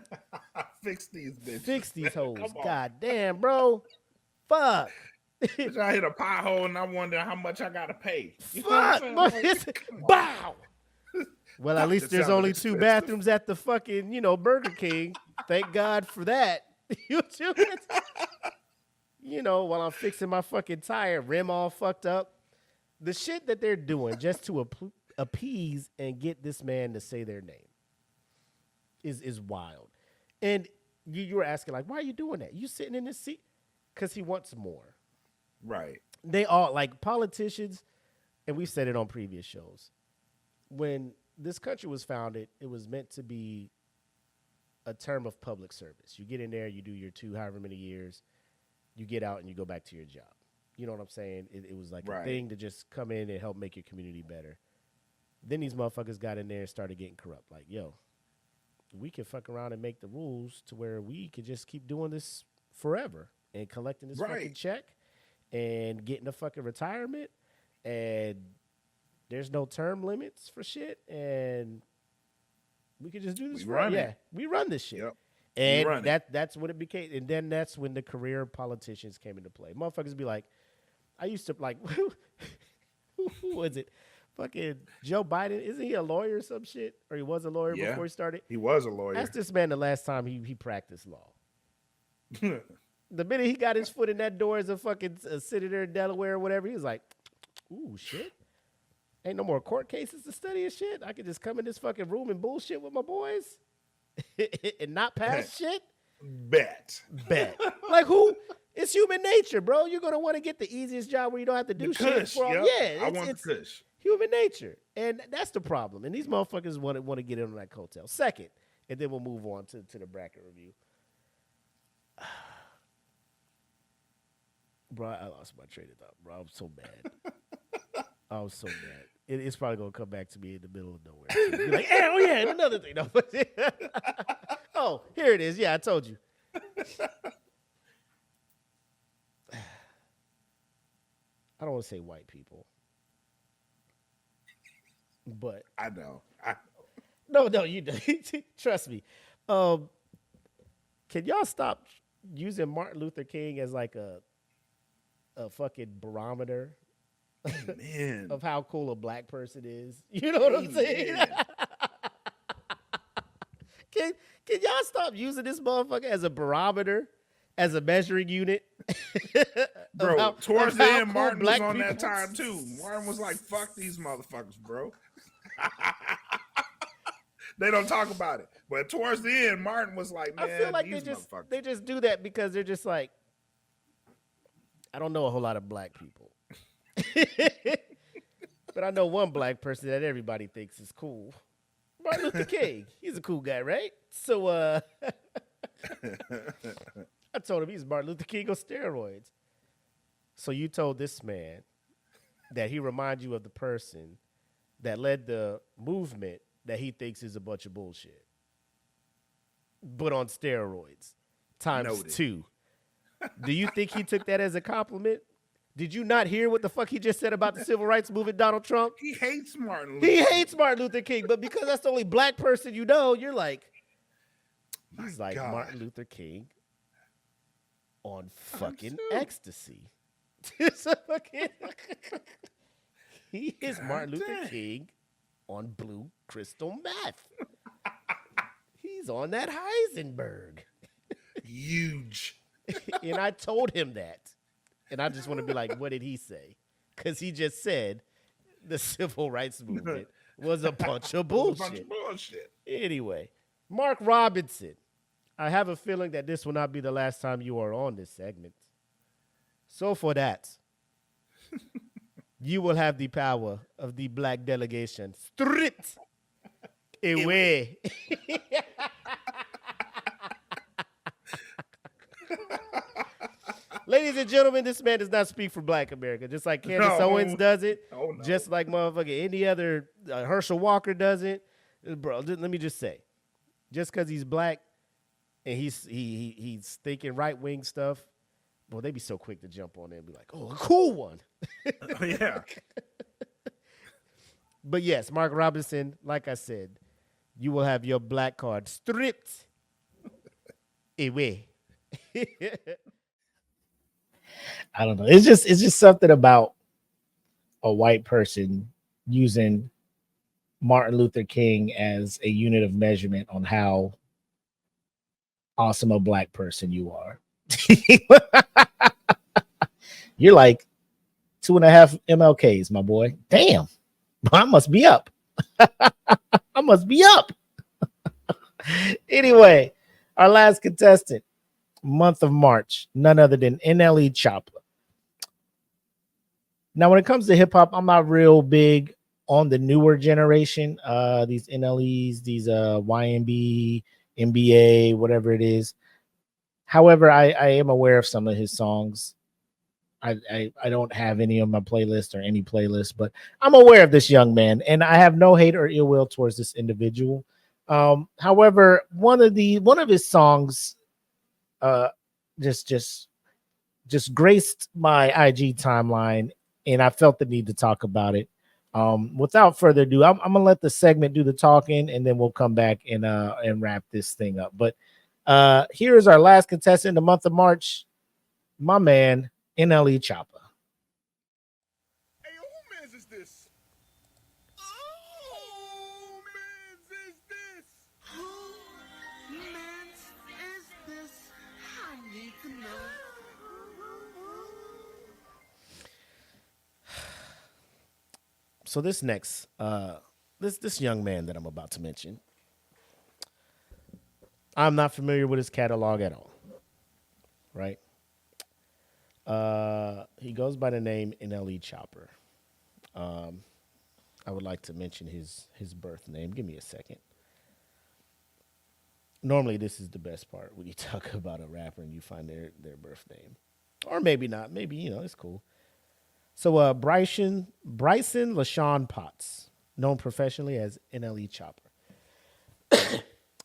Fix these bitches. Fix these hoes. Come on. God damn, bro. Fuck. Bitch, I hit a pothole and I wonder how much I gotta pay. You know Fuck. what Bro, I'm saying? it's, bow. Well, at Fuck, least that there's sounded only 2 expensive. bathrooms at the fucking, Burger King. Thank God for that. While I'm fixing my fucking tire, rim all fucked up. The shit that they're doing just to appease and get this man to say their name is wild. And you were asking, like, why are you doing that? You sitting in this seat? Because he wants more. Right. They all, like, politicians, and we've said it on previous shows, when this country was founded, it was meant to be a term of public service. You get in there, you do your 2, however many years, you get out and you go back to your job. You know what I'm saying? It was like a thing to just come in and help make your community better. Then these motherfuckers got in there and started getting corrupt. Like, yo, we can fuck around and make the rules to where we could just keep doing this forever and collecting this fucking check and getting a fucking retirement, and there's no term limits for shit, and we could just do this. We run this shit. Yep. And that's what it became. And then that's when the career politicians came into play. Motherfuckers be like, I used to, like, who was it? Fucking Joe Biden. Isn't he a lawyer or some shit? Or he was a lawyer before he started? He was a lawyer. Ask this man the last time he practiced law. The minute he got his foot in that door as a fucking senator in Delaware or whatever, he was like, ooh, shit. Ain't no more court cases to study and shit. I could just come in this fucking room and bullshit with my boys and not pass shit. Bet. Like, who? It's human nature, bro. You're going to want to get the easiest job where you don't have to do shit. I want the kush. Human nature. And that's the problem. And these motherfuckers want to get in on that coattail. Second, and then we'll move on to the bracket review. Bro, I lost my train of thought, bro. I'm so mad. I was so mad. It's probably going to come back to me in the middle of nowhere. So you're like, hey, oh, yeah, and another thing. No. Oh, here it is. Yeah, I told you. I don't want to say white people. But I know. No, you don't. Trust me. Can y'all stop using Martin Luther King as like a fucking barometer of how cool a black person is? You know what I'm saying? Can y'all stop using this motherfucker as a barometer, as a measuring unit? Bro, towards the end, cool Martin was black on that people- time too. Martin was like, fuck these motherfuckers, bro. They don't talk about it. But towards the end, Martin was like, man, I feel like these they just do that because they're just like, I don't know a whole lot of black people. But I know one black person that everybody thinks is cool. Martin Luther King. He's a cool guy, right? So I told him he's Martin Luther King on steroids. So you told this man that he reminds you of the person that led the movement that he thinks is a bunch of bullshit, but on steroids times Noted. 2. Do you think he took that as a compliment? Did you not hear what the fuck he just said about the civil rights movement, Donald Trump? He hates Martin Luther He King. hates Martin Luther King, but because that's the only black person you know, you're like, he's like God. Martin Luther King on fucking ecstasy. It's a fucking he is Martin Luther King on blue crystal meth. He's on that Heisenberg. Huge. And I told him that. And I just want to be like, what did he say? Because he just said the civil rights movement was a bunch of bullshit. Anyway, Mark Robinson. I have a feeling that this will not be the last time you are on this segment. So for that, you will have the power of the black delegation stripped away. Ladies and gentlemen, this man does not speak for Black America, just like Candace Owens does it, just like motherfucking any other Herschel Walker does it. Bro, let me just say, just because he's black and he's thinking right-wing stuff, well, they be so quick to jump on it and be like, oh, a cool one. Yeah. But yes, Mark Robinson, like I said, you will have your black card stripped away. I don't know. It's just something about a white person using Martin Luther King as a unit of measurement on how awesome a black person you are. You're like 2.5 MLKs, my boy. Damn. I must be up. I must be up. Anyway, our last contestant, month of March, none other than NLE Choppa. Now, when it comes to hip hop, I'm not real big on the newer generation. These NLEs, these YMB, NBA, whatever it is. However, I am aware of some of his songs. I don't have any on my playlist or any playlist, but I'm aware of this young man, and I have no hate or ill will towards this individual. However, one of his songs just graced my IG timeline, and I felt the need to talk about it. Without further ado, I'm gonna let the segment do the talking, and then we'll come back and wrap this thing up. But here is our last contestant in the month of March, my man NLE Choppa. Hey, who Manz is this? Oh, Manz is this? Who Manz is this? I need to know. So this next, this young man that I'm about to mention, I'm not familiar with his catalog at all, right? He goes by the name NLE Chopper. I would like to mention his birth name. Give me a second. Normally, this is the best part when you talk about a rapper and you find their birth name, or maybe not. Maybe it's cool. So Bryson LaShawn Potts, known professionally as NLE Chopper.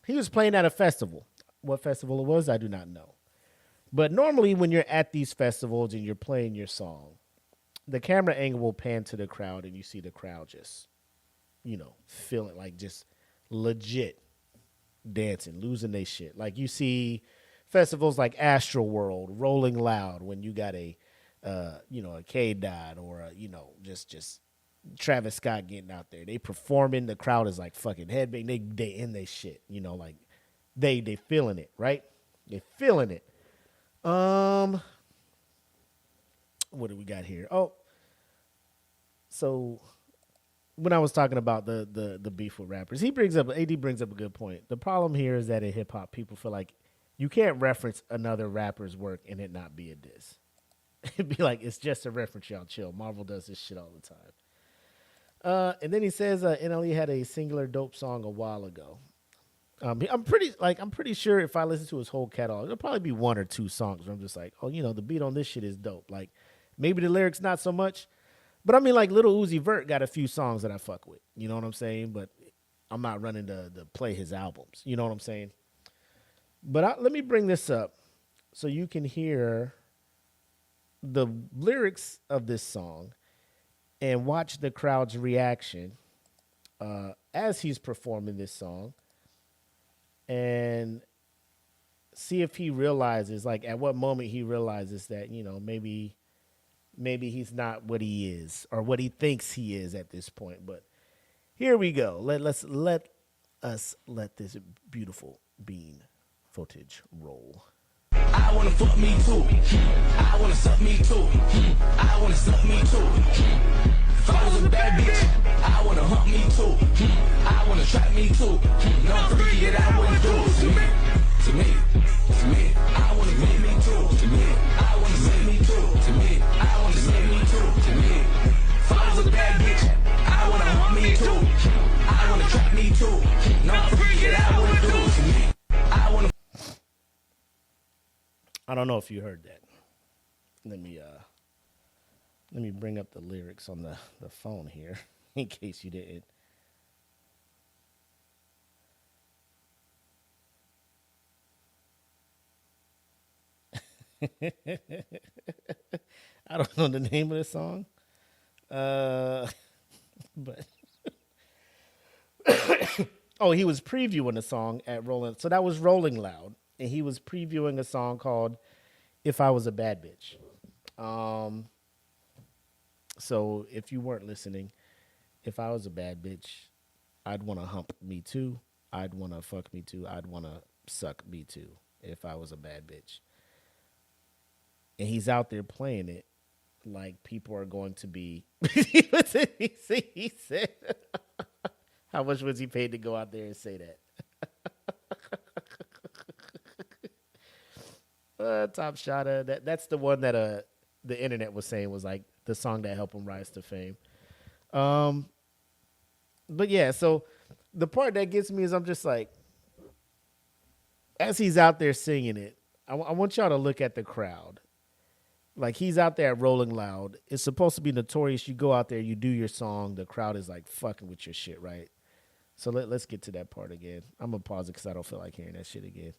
He was playing at a festival. What festival it was, I do not know. But normally when you're at these festivals and you're playing your song, the camera angle will pan to the crowd and you see the crowd just, feeling like just legit dancing, losing their shit. Like you see festivals like Astroworld, Rolling Loud, when you got a K-Dot or just Travis Scott getting out there. They performing, the crowd is like fucking headbang. They in their shit, like they feeling it, right? They feeling it. What do we got here? Oh, so when I was talking about the beef with rappers, AD brings up a good point. The problem here is that in hip hop, people feel like you can't reference another rapper's work and it not be a diss. It'd be like, it's just a reference, y'all chill. Marvel does this shit all the time. And then he says NLE had a singular dope song a while ago. I'm pretty sure if I listen to his whole catalog, it'll probably be one or two songs where I'm just like, oh, the beat on this shit is dope. Like maybe the lyrics not so much, but I mean like Lil Uzi Vert got a few songs that I fuck with. You know what I'm saying? But I'm not running to play his albums. You know what I'm saying? But let me bring this up so you can hear the lyrics of this song and watch the crowd's reaction as he's performing this song. And see if he realizes, like, at what moment he realizes that, maybe he's not what he is or what he thinks he is at this point. But here we go. Let us let this beautiful bean footage roll. I wanna fuck me too. I wanna suck me too. I wanna suck me too. If I was a bad bitch, I wanna hump me too. I wanna trap me too. No freaky that I wouldn't do to me. To me, to me. I wanna fuck me too. To me, I wanna suck me too. To me, I wanna suck me too. To me, if I was a bad bitch, I wanna hump me too. I wanna trap me too. No freaky that I wouldn't do to me. I wanna. I don't know if you heard that. Let me bring up the lyrics on the phone here in case you didn't. I don't know the name of the song. But oh, he was previewing a song at Rolling. So that was Rolling Loud. And he was previewing a song called If I Was a Bad Bitch. So if you weren't listening, if I was a bad bitch, I'd want to hump me too. I'd want to fuck me too. I'd want to suck me too if I was a bad bitch. And he's out there playing it like people are going to be. He said, how much was he paid to go out there and say that? Top Shotta. That's the one that the internet was saying was like the song that helped him rise to fame. But yeah, so the part that gets me is I'm just like, as he's out there singing it, I want y'all to look at the crowd. Like he's out there Rolling Loud. It's supposed to be notorious. You go out there, you do your song. The crowd is like fucking with your shit, right? So let's get to that part again. I'm gonna pause it because I don't feel like hearing that shit again.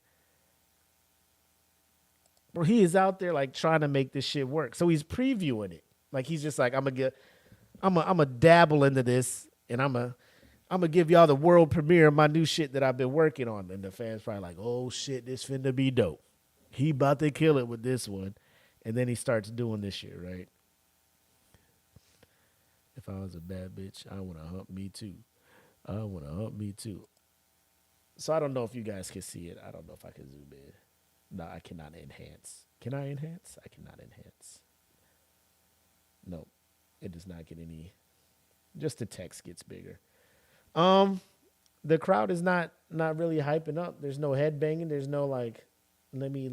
Bro, he is out there like trying to make this shit work. So he's previewing it. Like he's just like, I'm gonna dabble into this, and I'm gonna give y'all the world premiere of my new shit that I've been working on. And the fans probably like, oh shit, this finna be dope. He about to kill it with this one. And then he starts doing this shit, right? If I was a bad bitch, I wanna hump me too. I wanna hump me too. So I don't know if you guys can see it. I don't know if I can zoom in. No, I cannot enhance. Can I enhance? I cannot enhance. No, it does not get any. Just the text gets bigger. The crowd is not really hyping up. There's no headbanging. There's no like, let me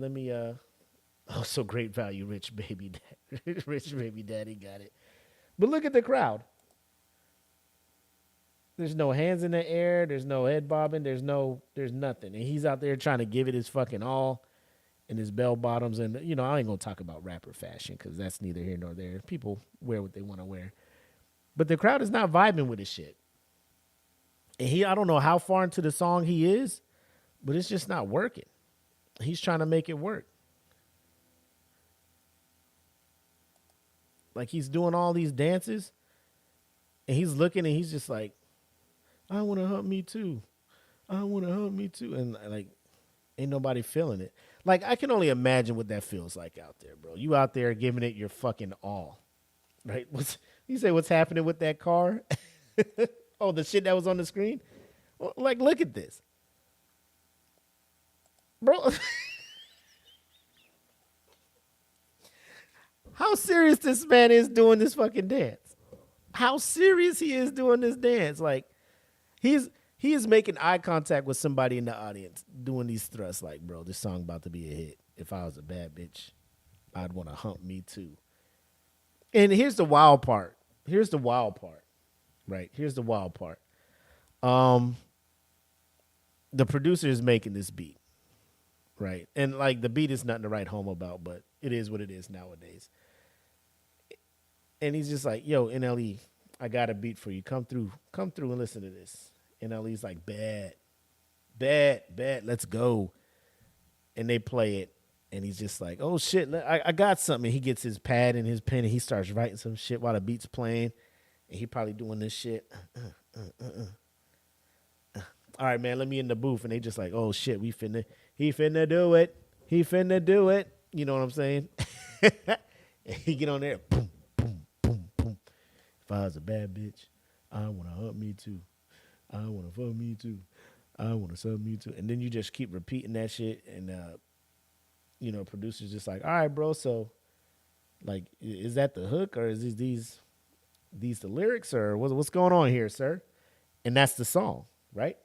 oh, so great value, rich baby daddy got it. But look at the crowd. There's no hands in the air. There's no head bobbing. There's nothing. And he's out there trying to give it his fucking all in his bell bottoms. And, you know, I ain't going to talk about rapper fashion because that's neither here nor there. People wear what they want to wear. But the crowd is not vibing with his shit. And I don't know how far into the song he is, but it's just not working. He's trying to make it work. Like he's doing all these dances and he's looking and he's just like, I want to hump me too. I want to hump me too. And like, ain't nobody feeling it. Like I can only imagine what that feels like out there, bro. You out there giving it your fucking all, right? You say what's happening with that car? Oh, the shit that was on the screen? Well, like, look at this. Bro. How serious this man is doing this fucking dance. How serious he is doing this dance. Like, he is making eye contact with somebody in the audience doing these thrusts. Like, bro, this song about to be a hit. If I was a bad bitch, I'd want to hump me too. And here's the wild part. Right? Here's the wild part. The producer is making this beat. Right? And like the beat is nothing to write home about, but it is what it is nowadays. And he's just like, yo, NLE, I got a beat for you. Come through and listen to this. NLE's like, bet, let's go. And they play it. And he's just like, oh shit, I got something. And he gets his pad and his pen and he starts writing some shit while the beat's playing. And he probably doing this shit. All right, man, let me in the booth. And they just like, oh shit, he finna do it. You know what I'm saying? And he get on there, boom, boom, boom, boom. If I was a bad bitch, I want to hump me too. I want to fuck me too. I want to sub me too. And then you just keep repeating that shit. And, producers just like, all right, bro. So, like, is that the hook or is these the lyrics or what's going on here, sir? And that's the song, right?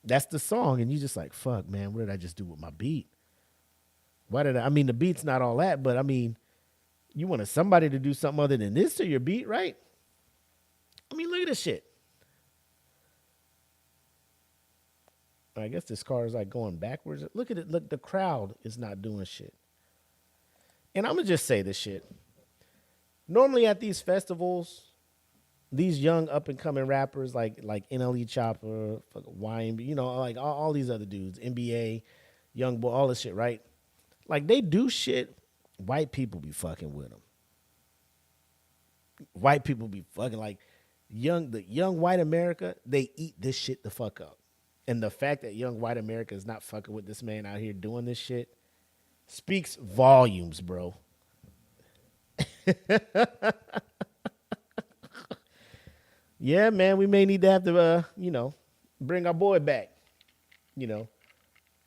That's the song. And you just like, fuck, man, what did I just do with my beat? The beat's not all that, but I mean, you wanted somebody to do something other than this to your beat, right? I mean, look at this shit. I guess this car is like going backwards. Look at it. Look, the crowd is not doing shit. And I'm going to just say this shit. Normally at these festivals, these young up and coming rappers like NLE Choppa, YMB, like all these other dudes, NBA, Young Boy, all this shit, right? Like they do shit. White people be fucking with them. White people be fucking like the young white America. They eat this shit the fuck up. And the fact that young white America is not fucking with this man out here doing this shit speaks volumes, bro. Yeah, man, we may need to have to, bring our boy back.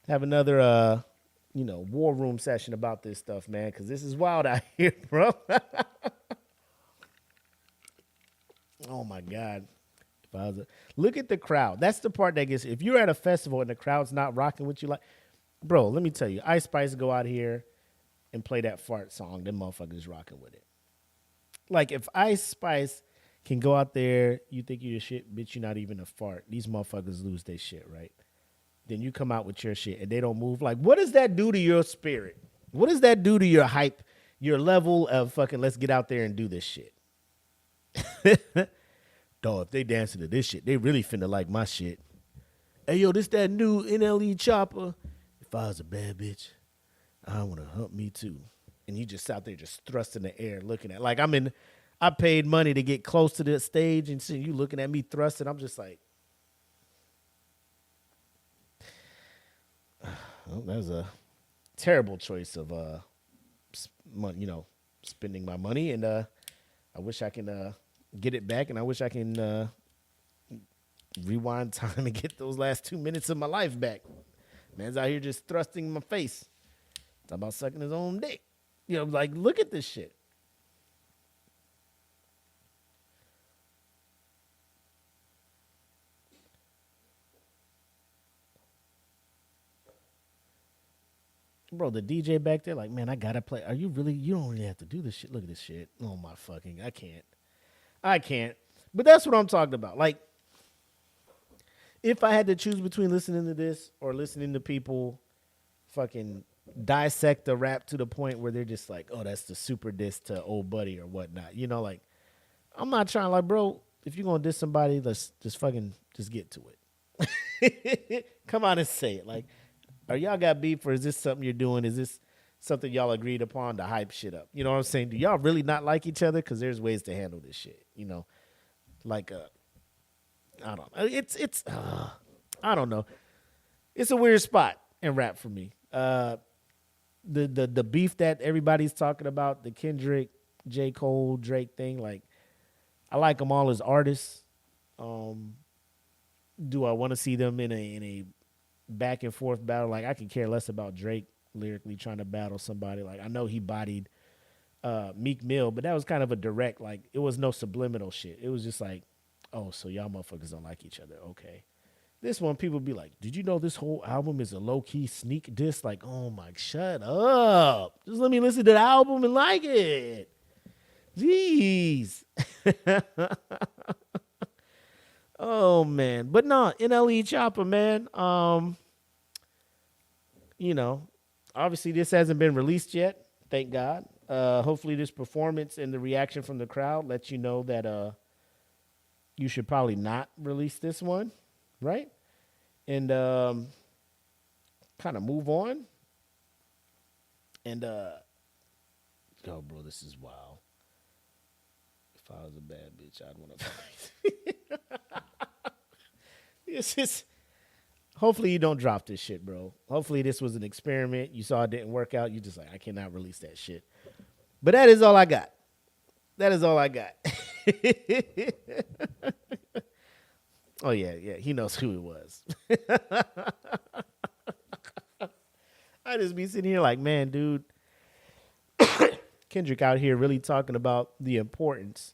Have another, war room session about this stuff, man, because this is wild out here, bro. Oh, my God. Look at the crowd. That's the part that gets, if you're at a festival and the crowd's not rocking with you, like, bro, let me tell you, Ice Spice go out here and play that fart song, them motherfuckers rocking with it. Like, if Ice Spice can go out there, you think you're shit, bitch, you're not even a fart. These motherfuckers lose their shit, right? Then you come out with your shit and they don't move. Like, what does that do to your spirit? What does that do to your hype, your level of fucking let's get out there and do this shit? Dog, if they dancing to this shit, they really finna like my shit. Hey, yo, this that new NLE Choppa. If I was a bad bitch, I want to hump me too. And you just out there just thrust in the air looking at, like I paid money to get close to the stage and see you looking at me thrusting. I'm just like, well, that was a terrible choice of, spending my money. And I wish I can get it back, and I wish I can rewind time and get those last 2 minutes of my life back. Man's out here just thrusting in my face. Talking about sucking his own dick. Like, look at this shit. Bro, the DJ back there, like, man, I gotta play. Are you really? You don't really have to do this shit. Look at this shit. Oh my fucking, I can't. But that's what I'm talking about. Like, if I had to choose between listening to this or listening to people fucking dissect the rap to the point where they're just like, oh, that's the super diss to old buddy or whatnot. Like, I'm not trying, like, bro, if you're gonna diss somebody, let's just get to it. Come on and say it. Like, are y'all got beef, or is this something you're doing? Is this something y'all agreed upon to hype shit up? You know what I'm saying? Do y'all really not like each other? Because there's ways to handle this shit. Like, I don't know. It's I don't know. It's a weird spot in rap for me. The beef that everybody's talking about, the Kendrick, J. Cole, Drake thing, like, I like them all as artists. Do I want to see them in a back and forth battle? Like, I could care less about Drake lyrically trying to battle somebody. Like, I know he bodied Meek Mill, but that was kind of a direct, like, it was no subliminal shit. It was just like, oh, so y'all motherfuckers don't like each other. Okay. This one, people be like, did you know this whole album is a low-key sneak diss? Like, oh my, shut up. Just let me listen to the album and like it. Jeez. Oh, man. But no, NLE Choppa, man. Obviously this hasn't been released yet. Thank God. Hopefully this performance and the reaction from the crowd lets you know that you should probably not release this one, right? And kind of move on. And, oh, bro, this is wild. If I was a bad bitch, I'd want to fight. It's just, hopefully you don't drop this shit, bro. Hopefully this was an experiment. You saw it didn't work out. You just like, I cannot release that shit. But that is all I got. That is all I got. Oh yeah, he knows who it was. I just be sitting here like, man, dude, Kendrick out here really talking about the importance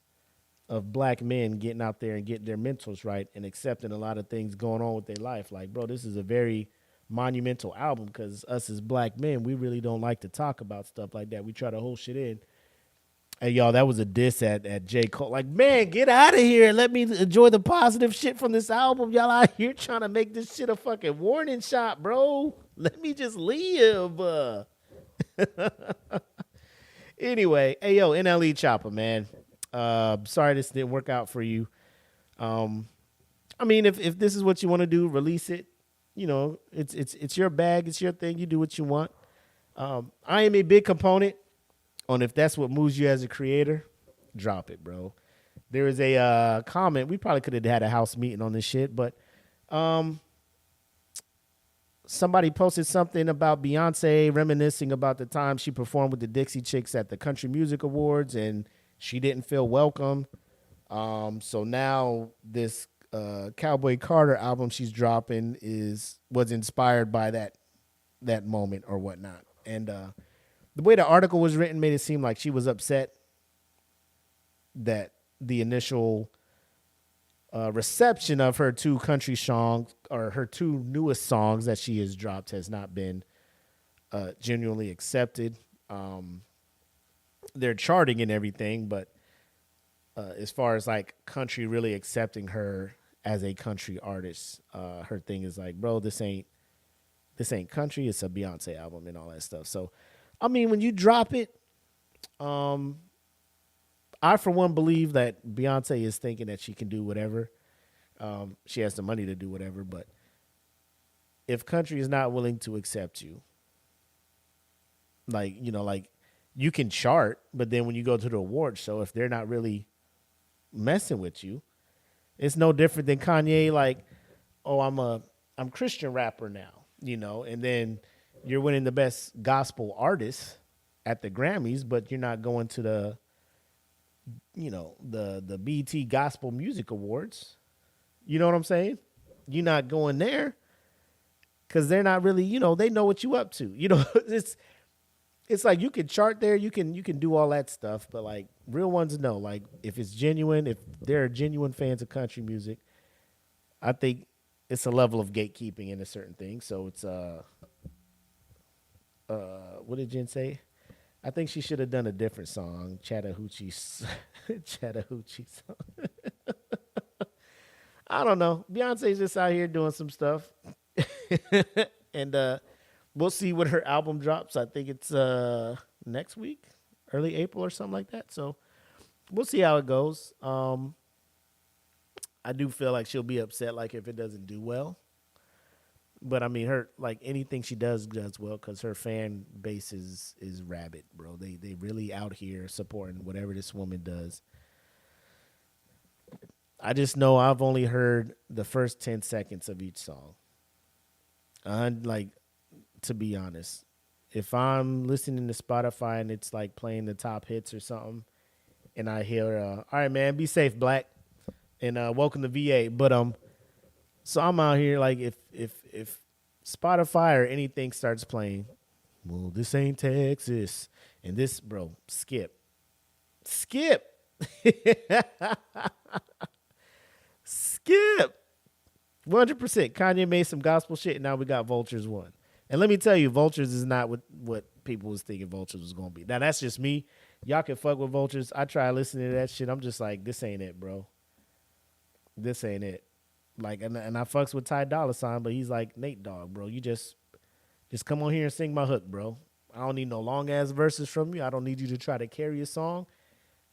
of black men getting out there and getting their mentals right and accepting a lot of things going on with their life. Like, bro, this is a very monumental album because us as black men, we really don't like to talk about stuff like that. We try to hold shit in. Hey, y'all, that was a diss at J. Cole. Like, man, get out of here and let me enjoy the positive shit from this album. Y'all out here trying to make this shit a fucking warning shot, bro. Let me just leave. Anyway, hey, yo, NLE Choppa, man. Sorry this didn't work out for you. I mean, if this is what you want to do, release it. You know, it's your bag. It's your thing. You do what you want. I am a big component on if that's what moves you as a creator, drop it, bro. There is a comment. We probably could have had a house meeting on this shit, but somebody posted something about Beyonce reminiscing about the time she performed with the Dixie Chicks at the Country Music Awards, and she didn't feel welcome. So now this Cowboy Carter album she's dropping was inspired by that moment or whatnot. And the way the article was written made it seem like she was upset that the initial reception of her two country songs or her two newest songs that she has dropped has not been genuinely accepted. They're charting and everything, but as far as like country really accepting her as a country artist, her thing is like, bro, this ain't country. It's a Beyonce album and all that stuff. So, I mean, when you drop it, I, for one, believe that Beyonce is thinking that she can do whatever. She has the money to do whatever. But if country is not willing to accept you, like, you know, like you can chart, but then when you go to the awards show, if they're not really messing with you, it's no different than Kanye. Like, oh, I'm Christian rapper now, you know, and then you're winning the best gospel artist at the Grammys, but you're not going to the, you know, the BET Gospel Music Awards. You know what I'm saying? You're not going there because they're not really, you know, they know what you up to. You know, it's like you can chart there, you can do all that stuff, but like real ones know, like if it's genuine, if they're genuine fans of country music, I think it's a level of gatekeeping in a certain thing. So it's what did Jen say? I think she should have done a different song, Chattahoochee song. I don't know. Beyonce's just out here doing some stuff. And we'll see when her album drops. I think it's next week, early April or something like that. So we'll see how it goes. I do feel like she'll be upset like if it doesn't do well. But I mean, her, like anything she does well because her fan base is rabid, bro. They really out here supporting whatever this woman does. I just know I've only heard the first 10 seconds of each song. Like, to be honest, if I'm listening to Spotify and it's like playing the top hits or something, and I hear, all right, man, be safe, Blak, and welcome to VA. But so I'm out here like if Spotify or anything starts playing, well, this ain't Texas, and this, bro, skip. 100%. Kanye made some gospel shit, and now we got Vultures 1. And let me tell you, Vultures is not what people was thinking Vultures was going to be. Now, that's just me. Y'all can fuck with Vultures. I try listening to that shit. I'm just like, this ain't it, bro. This ain't it. Like, and I fucks with Ty Dolla $ign, but he's like, Nate Dogg, bro. You just come on here and sing my hook, bro. I don't need no long-ass verses from you. I don't need you to try to carry a song.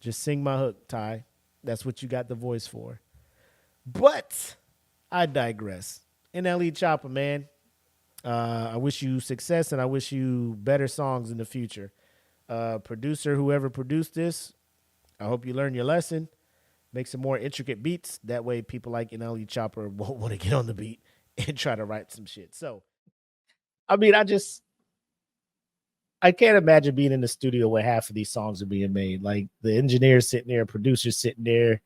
Just sing my hook, Ty. That's what you got the voice for. But I digress. NLE Choppa, man. I wish you success, and I wish you better songs in the future. Producer, whoever produced this, I hope you learn your lesson. Make some more intricate beats. That way people like NLE Choppa won't want to get on the beat and try to write some shit. So, I mean, I can't imagine being in the studio where half of these songs are being made. Like the engineers sitting there, producers sitting there,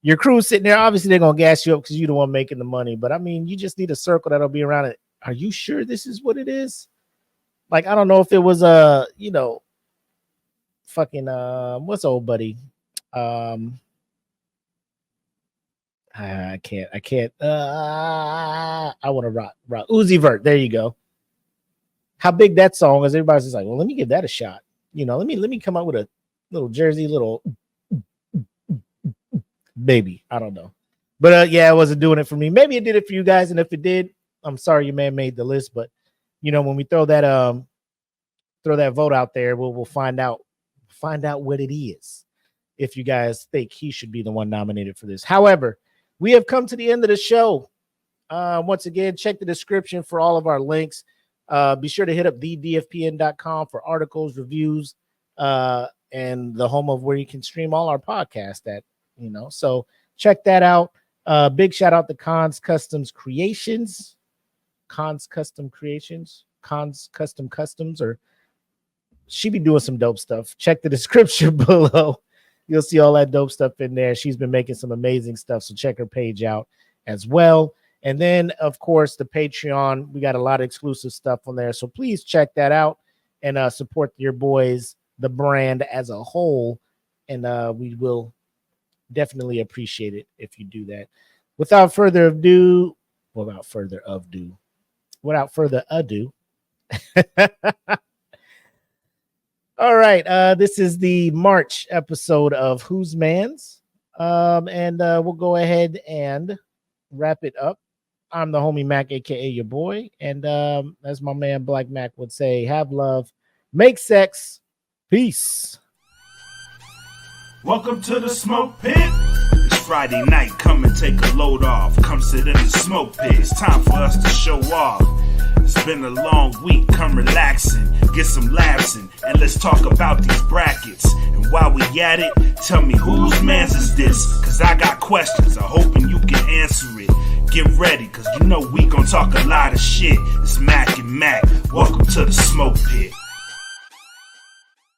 your crew sitting there, obviously they're gonna gas you up because you're the one making the money. But I mean, you just need a circle that'll be around it. Are you sure this is what it is? Like, I don't know if it was fucking what's old buddy? I can't. I want to rock. Uzi Vert. There you go. How big that song is? Everybody's just like, well, let me give that a shot. Let me come up with a little Jersey little baby. I don't know, but yeah, I wasn't doing it for me. Maybe it did it for you guys, and if it did, I'm sorry you may have made the list. But when we throw that vote out there, we'll find out what it is. If you guys think he should be the one nominated for this. However, we have come to the end of the show. Once again, check the description for all of our links. Be sure to hit up thedfpn.com for articles, reviews, and the home of where you can stream all our podcasts at, so check that out. Big shout out to Cons Custom Customs, or she be doing some dope stuff. Check the description below. You'll see all that dope stuff in there. She's been making some amazing stuff, so check her page out as well. And then, of course, the Patreon. We got a lot of exclusive stuff on there, so please check that out and support your boys, the brand as a whole, and we will definitely appreciate it if you do that. Without further ado, all right, this is the March episode of Who's Manz, and we'll go ahead and wrap it up. I'm the homie Mac, aka your boy, and as my man Black Mac would say, have love, make sex, peace. Welcome to the smoke pit. It's Friday night, come and take a load off. Come sit in the smoke pit, it's time for us to show off. It's been a long week, come relaxing, get some laughs in, and let's talk about these brackets. And while we at it, tell me whose man's is this? Cause I got questions, I'm hoping you can answer it. Get ready, cause we gon' talk a lot of shit. It's Mac and Mac, welcome to the smoke pit.